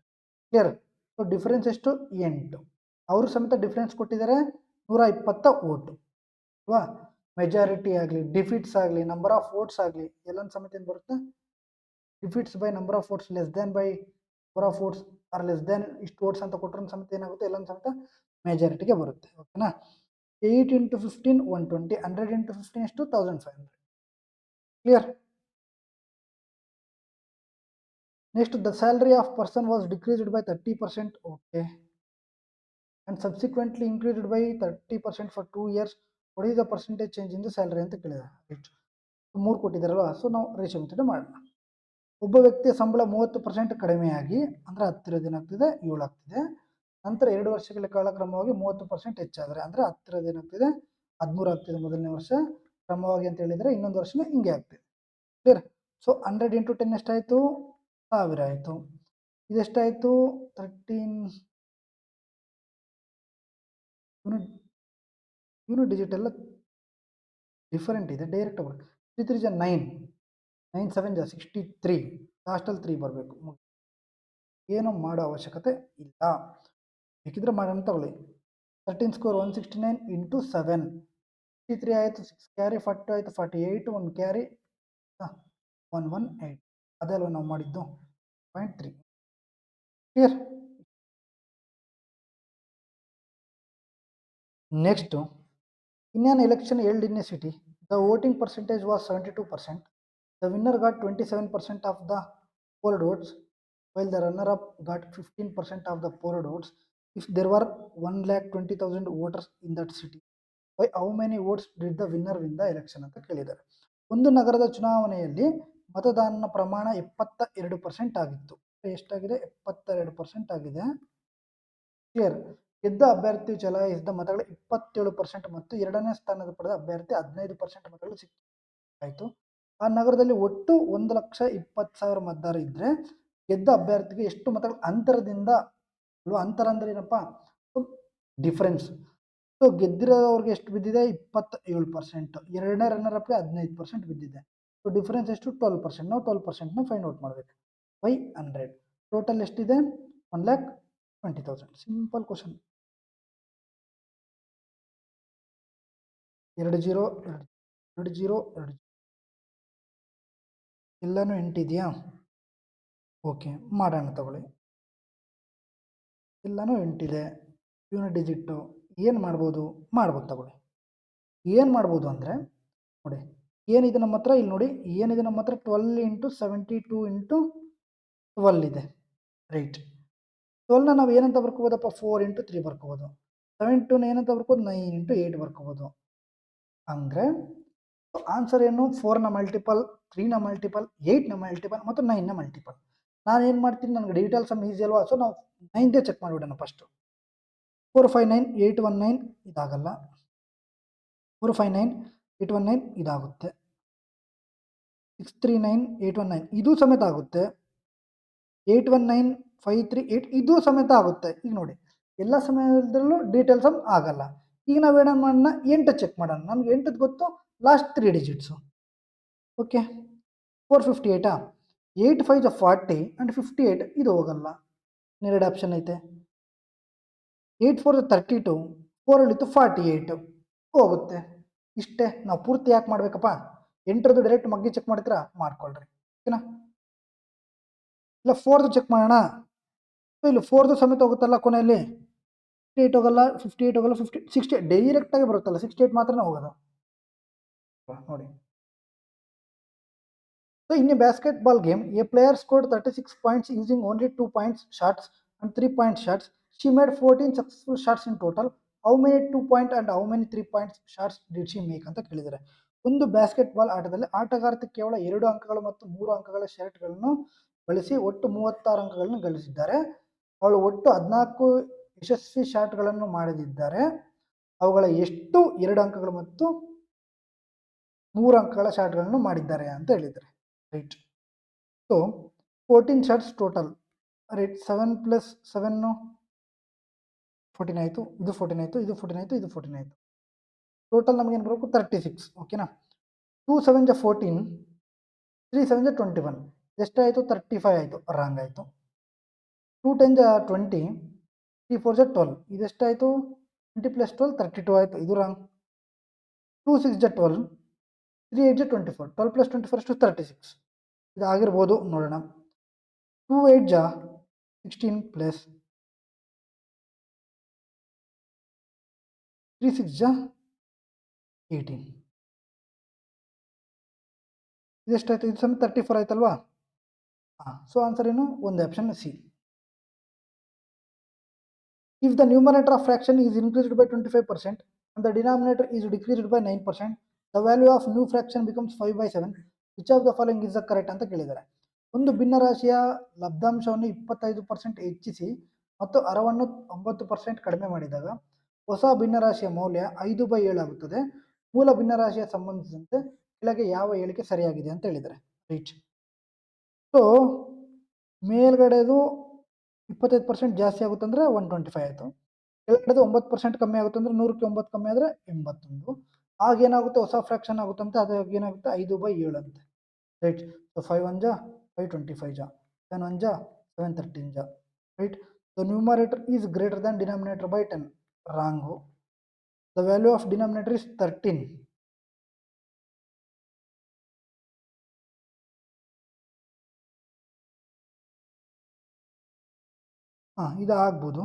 ಕ್ಲಿಯರ್? ಸೊ ಡಿಫ್ರೆನ್ಸ್ ಎಷ್ಟು? 8. ಅವರು ಸಮೇತ ಡಿಫ್ರೆನ್ಸ್ ಕೊಟ್ಟಿದ್ದಾರೆ 120 ಓಟು ಅಲ್ವಾ? ಮೆಜಾರಿಟಿ ಆಗಲಿ, ಡಿಫಿಟ್ಸ್ ಆಗಲಿ, ನಂಬರ್ ಆಫ್ ವೋಟ್ಸ್ ಆಗಲಿ, ಎಲ್ಲ ಸಮೇತ ಏನು ಬರುತ್ತೆ? Defeats by number of votes less than by number of votes are less than ಇಷ್ಟು ವೋಟ್ಸ್ ಅಂತ ಕೊಟ್ಟರೆ ಸಮೇತ ಏನಾಗುತ್ತೆ? ಎಲ್ಲ ಸಮೇತ ಮೆಜಾರಿಟಿಗೆ ಬರುತ್ತೆ. ಓಕೆನಾ? 8 × 15 120, 100 × 15 ಎಷ್ಟು? 1500. Clear? Next, the salary of person was decreased by 30%. Okay. and subsequently increased by 30% for 2 years. What is the percentage change in the salary ಅಂತ ಕೇಳಿದ್ದಾರೆ. ರೈಟ್? 3 ಕೊಟ್ಟಿದ್ದಾರಲ್ವ, ಸೊ ನಾವು ರೇಷಿಯೋ ಮೆಥಡ್ ಮಾಡೋಣ. ಒಬ್ಬ ವ್ಯಕ್ತಿಯ ಸಂಬಳ 30% ಕಡಿಮೆಯಾಗಿ, ಅಂದರೆ 10 ಇರೋದು ಏನಾಗ್ತಿದೆ? 7 ಆಗ್ತಿದೆ. ನಂತರ 2 ವರ್ಷಗಳ ಕಾಲ ಕ್ರಮವಾಗಿ 30% ಹೆಚ್ಚಾದರೆ, ಅಂದರೆ 10 ಇರೋದು ಏನಾಗ್ತಿದೆ? 13 ಆಗ್ತಿದೆ ಮೊದಲನೇ ವರ್ಷ ಕ್ರಮವಾಗಿ ಅಂತ ಹೇಳಿದರೆ, ಇನ್ನೊಂದು ವರ್ಷನೇ ಹಿಂಗೆ ಆಗ್ತಿದೆ. ಕ್ಲಿಯರ್? ಸೊ 100 × 10 ಎಷ್ಟಾಯಿತು? 1000 ಆಯಿತು. ಇದೆಷ್ಟಾಯಿತು? 13 ಯೂನಿಟ್ ಯೂನಿಟ್ ಡಿಜಿಟ್ ಎಲ್ಲ ಡಿಫರೆಂಟ್ ಇದೆ, ಡೈರೆಕ್ಟ್ ಬರುತ್ತೆ. 3 3 ಜ 9, 9 7 ಜ 63, ಲಾಸ್ಟಲ್ಲಿ 3 ಬರಬೇಕು. ಏನು ಮಾಡೋ ಅವಶ್ಯಕತೆ ಇಲ್ಲ. ಬೇಕಿದ್ರೆ ಮಾಡೋಣ ತಗೊಳ್ಳಿ. 13 ಸ್ಕ್ವೇರ್ 169 ಇಂಟು 7, 53 ಆಯಿತು, 6 ಕ್ಯಾರಿ 40 ಆಯಿತು, 48 1 ಕ್ಯಾರಿ 118. ಅದೆಲ್ಲ ನಾವು ಮಾಡಿದ್ದು 0.3. Clear? Next, in an election held in a city, the voting percentage was 72%. The winner got 27% of the polled votes, while the runner-up got 15% of the polled votes. If there were 1,20,000 voters in that city, by how many votes did the winner win the election ಅಂತ ಕೇಳಿದ್ದಾರೆ. ಒಂದು ನಗರದ ಚುನಾವಣೆಯಲ್ಲಿ ಮತದಾನದ ಪ್ರಮಾಣ 72% ಆಗಿತ್ತು. ಎಷ್ಟಾಗಿದೆ? 72% ಆಗಿದೆ. ಕ್ಲಿಯರ್? ಗೆದ್ದ ಅಭ್ಯರ್ಥಿ ಚಲಾಯಿಸಿದ ಮತಗಳು 27% ಮತ್ತು ಎರಡನೇ ಸ್ಥಾನದ ಪಡೆದ ಅಭ್ಯರ್ಥಿ 15% ಮತಗಳು ಸಿಕ್ಕಾಯಿತು. ಆ ನಗರದಲ್ಲಿ ಒಟ್ಟು 1,20,000 ಮತದಾರ ಇದ್ರೆ ಗೆದ್ದ ಅಭ್ಯರ್ಥಿಗೆ ಎಷ್ಟು ಮತಗಳು ಅಂತರದಿಂದ ಅಲ್ವಾ? ಅಂತರ ಅಂದ್ರೆ ಏನಪ್ಪ? ಡಿಫರೆನ್ಸ್. ಸೊ ಗೆದ್ದಿರೋವ್ರಿಗೆ ಎಷ್ಟು ಬಿದ್ದಿದೆ? 27%. ಎರಡನೇ ರನ್ನರ್ ಅಪ್ಗೆ 15% ಬಿದ್ದಿದೆ. ಸೊ ಡಿಫರೆನ್ಸ್ ಎಷ್ಟು? 12%. ನಾವು 12% ಫೈಂಡ್ ಔಟ್ ಮಾಡಬೇಕು. 500. ಟೋಟಲ್ ಎಷ್ಟಿದೆ? 1,20,000. Simple question. 2 0 2 0 2 ಎಲ್ಲಾನು 8 ಇದೆಯಾ? ಓಕೆ, ಮಾಡೋಣ ತಗೊಳ್ಳಿ. ಎಲ್ಲಾನು 8 ಇದೆ. ಯೂನಿಟ್ ಡಿಜಿಟ್ಟು ಏನು ಮಾಡ್ಬೋದು? ಮಾಡ್ಬೋದು ತಗೊಳ್ಳಿ. ಏನು ಮಾಡ್ಬೋದು ಅಂದರೆ ನೋಡಿ, ಏನಿದೆ ನಮ್ಮ ಹತ್ರ? ಇಲ್ಲಿ ನೋಡಿ, ಏನಿದೆ ನಮ್ಮ ಹತ್ರ? 12 ಇಂಟು 72 ಇಂಟು 12 ಇದೆ, ರೈಟ್. 12ನ ನಾವು ಏನಂತ ಬರ್ಕೋಬೋದಪ್ಪ? 4 ಇಂಟು 3 ಬರ್ಕೋಬೋದು. 72ನ ಏನಂತ ಬರ್ಕೋಬೋದು? 9 ಇಂಟು 8 ಬರ್ಕೋಬೋದು. ಅಂದರೆ ಆನ್ಸರ್ ಏನು? 4ನ ಮಲ್ಟಿಪಲ್, 3ನ ಮಲ್ಟಿಪಲ್, 8ನ ಮಲ್ಟಿಪಲ್ ಮತ್ತು 9ನ ಮಲ್ಟಿಪಲ್. ನಾನು ಏನು ಮಾಡ್ತೀನಿ? ನನಗೆ ಡೀಟೇಲ್ಸ್ ಸಮ್ ಈಸಿ ಅಲ್ವಾ? ಸೊ ನಾವು 9ದೇ ಚೆಕ್ ಮಾಡಿಬಿಡೋಣ ಫಸ್ಟು. 459 819 ಇದಾಗಲ್ಲ. 459 819 ಇದಾಗುತ್ತೆ. 639 819 ಇದು ಸಮೇತ ಆಗುತ್ತೆ. 819 538 ಇದು ಸಮೇತ ಆಗುತ್ತೆ. ಈಗ ನೋಡಿ, ಎಲ್ಲ ಸಮಯದಲ್ಲೂ ಡೀಟೇಲ್ಸ್ ಆಗಲ್ಲ. ಈಗ ನಾವೇನು ಮಾಡೋಣ? 8 ಚೆಕ್ ಮಾಡೋಣ. ನಮ್ಗೆ 8 ಗೊತ್ತು, ಲಾಸ್ಟ್ 3 ಡಿಜಿಟ್ಸು. ಓಕೆ, 458. 8 5 40 ಆ್ಯಂಡ್ 58 ಇದು ಹೋಗಲ್ಲ. ಎರಡು ಆಪ್ಷನ್ ಐತೆ. 8 4 32, 4 ಉಳಿತು 48 ಹೋಗುತ್ತೆ. ಇಷ್ಟೇ. ನಾವು ಪೂರ್ತಿ ಯಾಕೆ ಮಾಡಬೇಕಪ್ಪ? 8ರದ್ದು ಡೈರೆಕ್ಟ್ ಮಗ್ಗಿ ಚೆಕ್ ಮಾಡ್ತೀರಾ? ಮಾಡ್ಕೊಳ್ರಿ, ಓಕೆನಾ? ಇಲ್ಲ 4ದು ಚೆಕ್ ಮಾಡೋಣ. ಇಲ್ಲ 4ದು ಸಮೇತ ಹೋಗುತ್ತಲ್ಲ ಕೊನೆಯಲ್ಲಿ. 58 ಹೋಗಲ್ಲ, 58 ಹೋಗಲ್ಲ, 60 ಡೈರೆಕ್ಟಾಗಿ ಬರುತ್ತಲ್ಲ, 68 ಮಾತ್ರ ಹೋಗೋದು ನೋಡಿ. So in a basketball game, a player scored 36 points using only 2 points shots and 3 point shots. She made 14 successful shots in total. How many 2 point and how many 3 point shots did she make ಅಂತ ಕೇಳಿದ್ದಾರೆ. ಒಂದು ಬ್ಯಾಸ್ಕೆಟ್ಬಾಲ್ ಆಟದಲ್ಲಿ ಆಟಗಾರ್ತಿ ಕೇವಲ 2 ಅಂಕಗಳು ಮತ್ತು 3 ಅಂಕಗಳ ಶರ್ಟ್ಗಳನ್ನು ಬಳಸಿ ಒಟ್ಟು 36 ಅಂಕಗಳನ್ನು ಗಳಿಸಿದ್ದಾರೆ. ಅವಳು ಒಟ್ಟು 14 ಯಶಸ್ವಿ ಶಾಟ್ಗಳನ್ನು ಮಾಡದಿದ್ದಾರೆ. ಅವುಗಳ ಎಷ್ಟು 2 ಅಂಕಗಳು ಮತ್ತು 3 ಅಂಕಗಳ ಶಾಟ್ಗಳನ್ನು ಮಾಡಿದ್ದಾರೆ ಅಂತ ಹೇಳಿದ್ದಾರೆ. Right. So 14 shots total, right. 7 plus 7 14 ಆಯಿತು, ಇದು 14 ಆಯಿತು, ಇದು 14 ಆಯಿತು, ಇದು 14 ಆಯಿತು. ಟೋಟಲ್ ನಮಗೇನು ಬರಬೇಕು? 36, ಓಕೆನಾ? 2 7 ಜ 14, 3 7 ಜ 21, ಎಷ್ಟಾಯಿತು? 35 ಆಯಿತು, ರಾಂಗ್ ಆಯಿತು. 2 10 ಜ 20, 3 4 ಜ 12, ಇದೆಷ್ಟಾಯಿತು? 20 ಪ್ಲಸ್ 12 32 ಆಯಿತು, ಇದು ರಾಂಗ್. 2 6 ಜ 12, 3 8 ಜ 24, 12 ಪ್ಲಸ್ 24 ಅಷ್ಟು 36, ಇದಾಗಿರ್ಬೋದು, ನೋಡೋಣ. 2 8 ಜ 16 ಪ್ಲಸ್ 3 6 ಜ 18, ಇದೆಷ್ಟಾಯಿತು? ಇದು ಸಮೇತ 34 ಆಯ್ತಲ್ವಾ? ಹಾಂ. ಸೊ ಆನ್ಸರ್ ಏನು? ಒಂದು option C. If the numerator of fraction is increased by 25% and the denominator is decreased by 9%, the value of new fraction becomes 5/7. Which of the following is the correct ಅಂತ ಕೇಳಿದ್ದಾರೆ. ಒಂದು ಭಿನ್ನರಾಶಿಯ ಲಬ್ಧಾಂಶವನ್ನು 25% ಹೆಚ್ಚಿಸಿ ಮತ್ತು ಹರವನ್ನು 9% ಕಡಿಮೆ ಮಾಡಿದಾಗ ಹೊಸ ಭಿನ್ನರಾಶಿಯ ಮೌಲ್ಯ 5/7 ಆಗುತ್ತದೆ. ಮೂಲ ಭಿನ್ನರಾಶಿಯ ಸಂಬಂಧಿಸಿದಂತೆ ಕೆಳಗೆ ಯಾವ ಹೇಳಿಕೆ ಸರಿಯಾಗಿದೆ ಅಂತ ಹೇಳಿದ್ದಾರೆ. ರೈಟ್. ಸೊ ಮೇಲ್ಗಡೆದು 25% ಜಾಸ್ತಿ ಆಗುತ್ತಂದ್ರೆ 125 ಆಯಿತು. ಕೆಳಗಡೆ 9% ಕಮ್ಮಿ ಆಗುತ್ತೆ ಅಂದರೆ 100ಕ್ಕೆ 9 ಕಮ್ಮಿ ಆದರೆ 81. ಆಗೇನಾಗುತ್ತೆ ಹೊಸ ಫ್ರಾಕ್ಷನ್ ಆಗುತ್ತಂತೆ, ಅದು ಏನಾಗುತ್ತೆ 5/7 ಅಂತೆ. ರೈಟ್. ಸೊ 5 1 ಜಾ 525 ಜಾ 7 1 ಜಾ 713 ಜಾ. Right. The numerator is greater than denominator by 10. Wrong. The value of denominator is 13. ಇದು ಆಗ್ಬೋದು.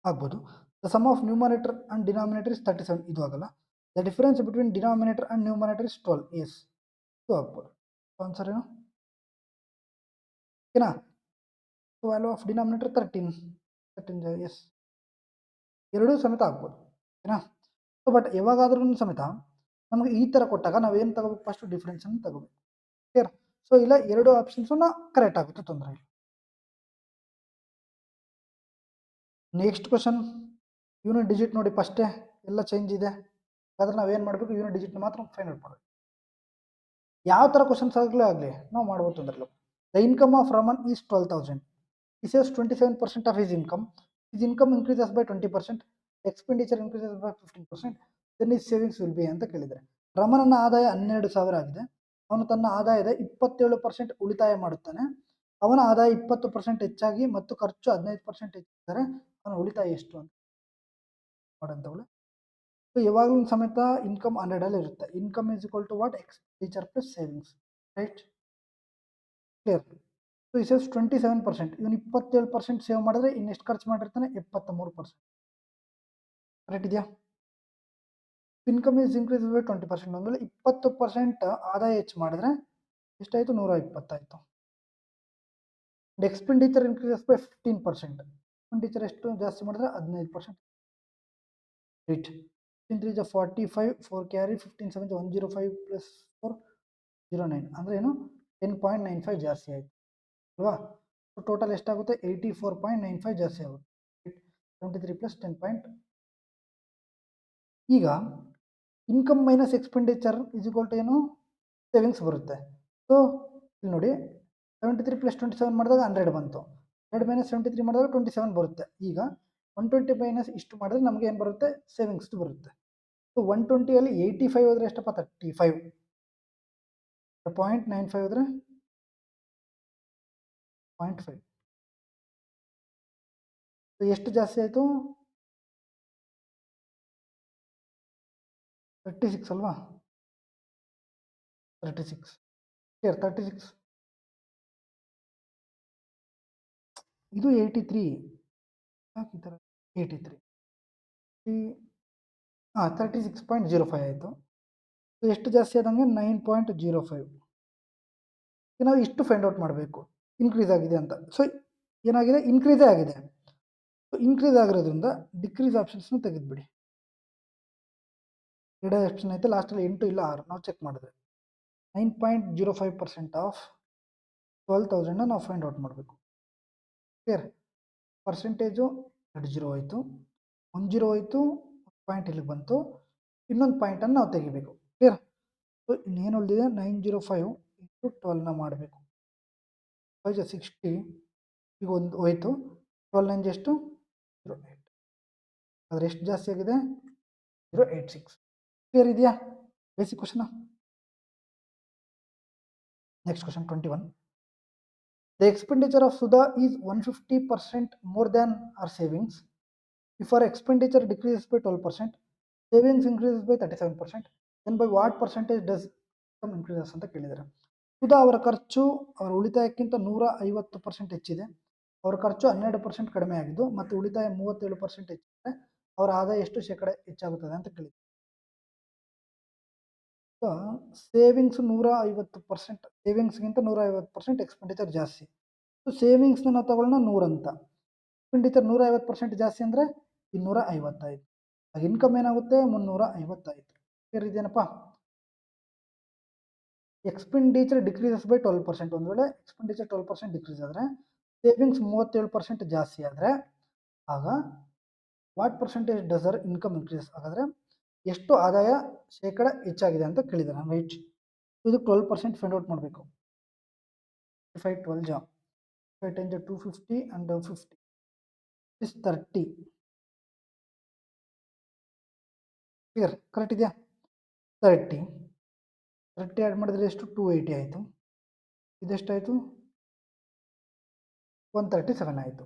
ಆಗ್ಬೋದು. The sum of numerator and denominator is 37. ಇದು ಆಗಲ್ಲ. The difference between denominator and numerator is 12. Yes, ಇದು ಆಗ್ಬೋದು. ಆನ್ಸರ್ ಏನು? ಓಕೆನಾ? Value of denominator 13. ಎಸ್, ಎರಡೂ ಸಮೇತ ಆಗ್ಬೋದು. ಓಕೆನಾ? ಸೊ ಬಟ್ ಯಾವಾಗಾದ್ರೂ ಸಮೇತ ನಮಗೆ ಈ ಥರ ಕೊಟ್ಟಾಗ ನಾವೇನು ತಗೋಬೇಕು? ಫಸ್ಟ್ ಡಿಫ್ರೆನ್ಸನ್ನು ತಗೋಬೇಕು. ಕ್ಲಿಯರ್? ಸೊ ಇಲ್ಲ ಎರಡು ಆಪ್ಷನ್ಸನ್ನ ಕರೆಕ್ಟ್ ಆಗುತ್ತೆ, ತೊಂದರೆ ಇಲ್ಲ. ನೆಕ್ಸ್ಟ್ ಕ್ವಶನ್, ಯೂನಿಟ್ ಡಿಜಿಟ್ ನೋಡಿ ಫಸ್ಟೇ ಎಲ್ಲ ಚೇಂಜ್ ಇದೆ. ಹಾಗಾದ್ರೆ ನಾವೇನು ಮಾಡಬೇಕು? ಯೂನಿಟ್ ಡಿಜಿಟ್ನ ಮಾತ್ರ ಫೈಂಡ್ ಔಟ್ ಮಾಡಬೇಕು. ಯಾವ ಥರ ಕ್ವಶನ್ಸ್ ಆಗಲಿ ನಾವು ಮಾಡ್ಬೋದು, ತೊಂದರೆ ಇಲ್ಲ. The income of Raman is 12,000. He saves 27% of his income. His income increases by 20%. Expenditure increases by 15%. Then his savings will be ಅಂತ ಕೇಳಿದರೆ, ರಮನನ ಆದಾಯ 12,000 ಆಗಿದೆ. ಅವನು ತನ್ನ ಆದಾಯದ 27% ಉಳಿತಾಯ ಮಾಡುತ್ತಾನೆ. ಅವನ ಆದಾಯ 20% ಹೆಚ್ಚಾಗಿ ಮತ್ತು ಖರ್ಚು 15% ಹೆಚ್ಚಿದ್ದರೆ ಅವನ ಉಳಿತಾಯ ಎಷ್ಟು ಅಂತ ಮಾಡಂತವಳು. ಸೊ ಯಾವಾಗಲೂ ಸಮೇತ ಇನ್ಕಮ್ 100 ಇರುತ್ತೆ. Income is equal to what? Expenditure plus savings. Right? Clear? So ಈ ಸೇವ್ಸ್ 27%. ಇವನು 27% ಸೇವ್ ಮಾಡಿದ್ರೆ ಇನ್ನೆಷ್ಟು ಖರ್ಚು ಮಾಡಿರ್ತಾನೆ? 73%. ಕರೆಕ್ಟ್ ಇದೆಯಾ? Income is increase by 20%. ಅಂದರೆ 20% ಆದಾಯ ಹೆಚ್ಚು ಮಾಡಿದ್ರೆ ಎಷ್ಟಾಯಿತು? 120 ಆಯಿತು. Expenditure increases by 15%. ಎಕ್ಸ್ಪೆಂಡಿಚರ್ ಎಷ್ಟು ಜಾಸ್ತಿ ಮಾಡಿದ್ರೆ 15%. ರೈಟ್. 15 3 45, 4 carry, 15 7 105 plus 4 09. ಅಂದರೆ ಏನು? 10.95 ಜಾಸ್ತಿ ಆಯಿತು ಅಲ್ವಾ? ಸೊ ಟೋಟಲ್ ಎಷ್ಟಾಗುತ್ತೆ? 84.95 ಜಾಸ್ತಿ ಆಗುತ್ತೆ. 73 ಪ್ಲಸ್ 10. ಈಗ income minus expenditure is equal to ಏನು? ಸೇವಿಂಗ್ಸ್ ಬರುತ್ತೆ. ಸೊ ಇಲ್ಲಿ ನೋಡಿ, 73 ಪ್ಲಸ್ 27 ಮಾಡಿದಾಗ 100 ಬಂತು. 100 ಮೈನಸ್ 73 ಮಾಡಿದಾಗ 27 ಬರುತ್ತೆ. ಈಗ 120 ಮೈನಸ್ ಇಷ್ಟು ಮಾಡಿದ್ರೆ ನಮಗೆ ಏನು ಬರುತ್ತೆ? ಸೇವಿಂಗ್ಸ್ ಬರುತ್ತೆ. ಸೊ 120 85 ಹೋದ್ರೆ ಎಷ್ಟಪ್ಪ? 35. 0.95 ಹೋದ್ರೆ 0.5. ಸೊ ಎಷ್ಟು ಜಾಸ್ತಿ ಆಯಿತು? 36 ಅಲ್ವಾ? 36. 36. ಇದು 83. ಯಾಕೆ ಈ ಥರ? 83. 36.05 ಆಯಿತು. ಸೊ ಎಷ್ಟು ಜಾಸ್ತಿ ಆದಂಗೆ? 9.05. ನಾವು ಇಷ್ಟು ಫೈಂಡ್ ಔಟ್ ಮಾಡಬೇಕು ಇನ್ಕ್ರೀಸ್ ಆಗಿದೆ ಅಂತ. ಸೊ ಏನಾಗಿದೆ? ಇನ್ಕ್ರೀಸೇ ಆಗಿದೆ. ಸೊ ಇನ್ಕ್ರೀಸ್ ಆಗಿರೋದ್ರಿಂದ ಡಿಕ್ರೀಸ್ ಆಪ್ಷನ್ಸ್ನ ತೆಗೆದುಬಿಡಿ. ಎರಡೇ ಆಪ್ಷನ್ ಐತೆ, ಲಾಸ್ಟಲ್ಲಿ 8 ಇಲ್ಲ 6. ನಾವು ಚೆಕ್ ಮಾಡಿದ್ರೆ 9.05% ಆಫ್ 12,000ನ ನಾವು ಫೈಂಡ್ ಔಟ್ ಮಾಡಬೇಕು. ಕ್ಲಿಯರ್? ಪರ್ಸೆಂಟೇಜು 2 0 ಹೋಯಿತು, 1 0 ಹೋಯಿತು, 1 ಪಾಯಿಂಟ್ ಇಲ್ಲಿಗೆ ಬಂತು, ಇನ್ನೊಂದು ಪಾಯಿಂಟನ್ನು ನಾವು ತೆಗಿಬೇಕು. ಕ್ಲಿಯರ್? ಸೊ ಇನ್ನೇನು ಉಳಿದಿದೆ? 905 ಇಂಟು 12ನ ಮಾಡಬೇಕು. 5 60. ಈಗ ಒಂದು ಹೋಯಿತು. 12 9 ಎಷ್ಟು? 08. ಆದರೆ ಎಷ್ಟು ಜಾಸ್ತಿ ಆಗಿದೆ? 086. ಕ್ಲಿಯರ್ ಇದೆಯಾ? Basic question. Next question 21. The expenditure of Sudha is 150% more than our savings. If our expenditure decreases by 12%, savings increases by 37%, then by what percentage does income increases ಅಂತ ಕೇಳಿದ್ದಾರೆ. ಸುಧಾ ಅವರ ಖರ್ಚು ಅವರ ಉಳಿತಾಯಕ್ಕಿಂತ 150% ಹೆಚ್ಚಿದೆ. ಅವರ ಖರ್ಚು 12% ಕಡಿಮೆ ಆಗಿದ್ದು ಮತ್ತು ಉಳಿತಾಯ 37% ಹೆಚ್ಚಿದೆ. ಅವರ ಆದಾಯ ಎಷ್ಟು ಶೇಕಡ ಹೆಚ್ಚಾಗುತ್ತದೆ ಅಂತ ಕೇಳಿದ್ದಾರೆ. ಸೇವಿಂಗ್ಸ್ 150%, ಸೇವಿಂಗ್ಸ್ಗಿಂತ 150% ಎಕ್ಸ್ಪೆಂಡಿಚರ್ ಜಾಸ್ತಿ. ಸೊ ಸೇವಿಂಗ್ಸ್ನ ನಾವು ತಗೊಳ್ಳೋಣ 100 ಅಂತ. ಎಕ್ಸ್ಪೆಂಡಿಚರ್ 150% ಜಾಸ್ತಿ ಅಂದರೆ 250 ಆಯಿತು. ಆಗ ಇನ್ಕಮ್ ಏನಾಗುತ್ತೆ? 350 ಆಯಿತು. ಕ್ಲಿಯರ್ ಇದೆಯೇನಪ್ಪ? Expenditure decreases by 12%. ಒಂದು ವೇಳೆ ಎಕ್ಸ್ಪೆಂಡಿಚರ್ 12% ಡಿಕ್ರೀಸ್ ಆದರೆ, ಸೇವಿಂಗ್ಸ್ 37% ಜಾಸ್ತಿ ಆದರೆ, ಆಗ what percentage does our income increase? ಹಾಗಾದರೆ ಎಷ್ಟು ಆದಾಯ ಶೇಕಡ ಹೆಚ್ಚಾಗಿದೆ ಅಂತ ಕೇಳಿದ್ದಾರೆ. ರೈಟ್? ಇದು 12% ಫೈಂಡ್ ಔಟ್ ಮಾಡಬೇಕು. 5 12 ಜಾ 5 10 250 and 50 is 30. ಕ್ಲಿಯರ್, ಕರೆಕ್ಟ್ ಇದೆಯಾ? 30 ಆ್ಯಡ್ ಮಾಡಿದ್ರೆ ಎಷ್ಟು? 280 ಆಯಿತು. ಇದೆಷ್ಟಾಯಿತು? 137 ಆಯಿತು.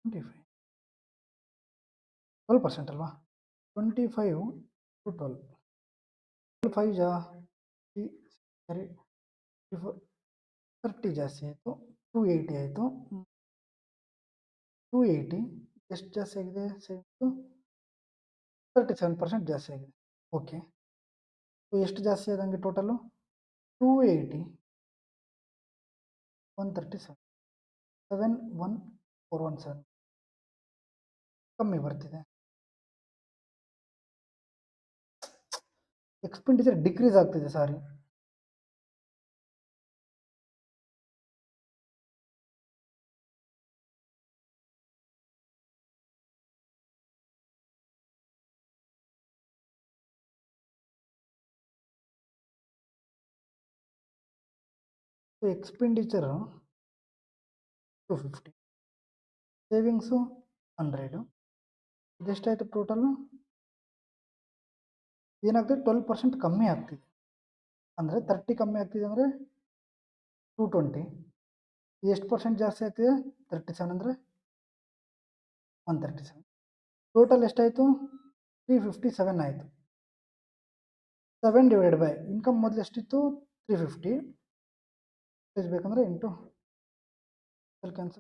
25 12% ಅಲ್ವಾ? 25 to 12 5 ಜಾ ಸರಿ 30 ಜಾಸ್ತಿ ಆಯಿತು. 280 ಆಯಿತು. 280 ಎಷ್ಟು ಜಾಸ್ತಿ ಆಗಿದೆ? 37% ಜಾಸ್ತಿ ಆಗಿದೆ. ಓಕೆ, ಎಷ್ಟು ಜಾಸ್ತಿ ಆದಂಗೆ ಟೋಟಲು? 280 137 71417 ಕಮ್ಮಿ ಬರ್ತಿದೆ. ಎಕ್ಸ್ಪೆಂಡಿಚರ್ ಡಿಕ್ರೀಸ್ ಆಗ್ತಿದೆ. ಸಾರಿ, ಎಕ್ಸ್ಪೆಂಡಿಚರು 250, ಸೇವಿಂಗ್ಸು 100. ಇದೆಷ್ಟಾಯಿತು ಟೋಟಲು? ಏನಾಗ್ತದೆ? 12% ಕಮ್ಮಿ ಆಗ್ತಿದೆ. ಅಂದರೆ 30 ಕಮ್ಮಿ ಆಗ್ತಿದೆ ಅಂದರೆ 220. ಎಷ್ಟು ಪರ್ಸೆಂಟ್ ಜಾಸ್ತಿ ಆಗ್ತಿದೆ? 37 ಅಂದರೆ 137. ಟೋಟಲ್ ಎಷ್ಟಾಯಿತು? 357 ಆಯಿತು. 7 ಡಿವೈಡೆಡ್ ಬೈ ಇನ್ಕಮ್ ಮೊದಲು ಎಷ್ಟಿತ್ತು? 350 ಬೇಕಂದರೆ ಇಂಟು ಕ್ಯಾನ್ಸಲ್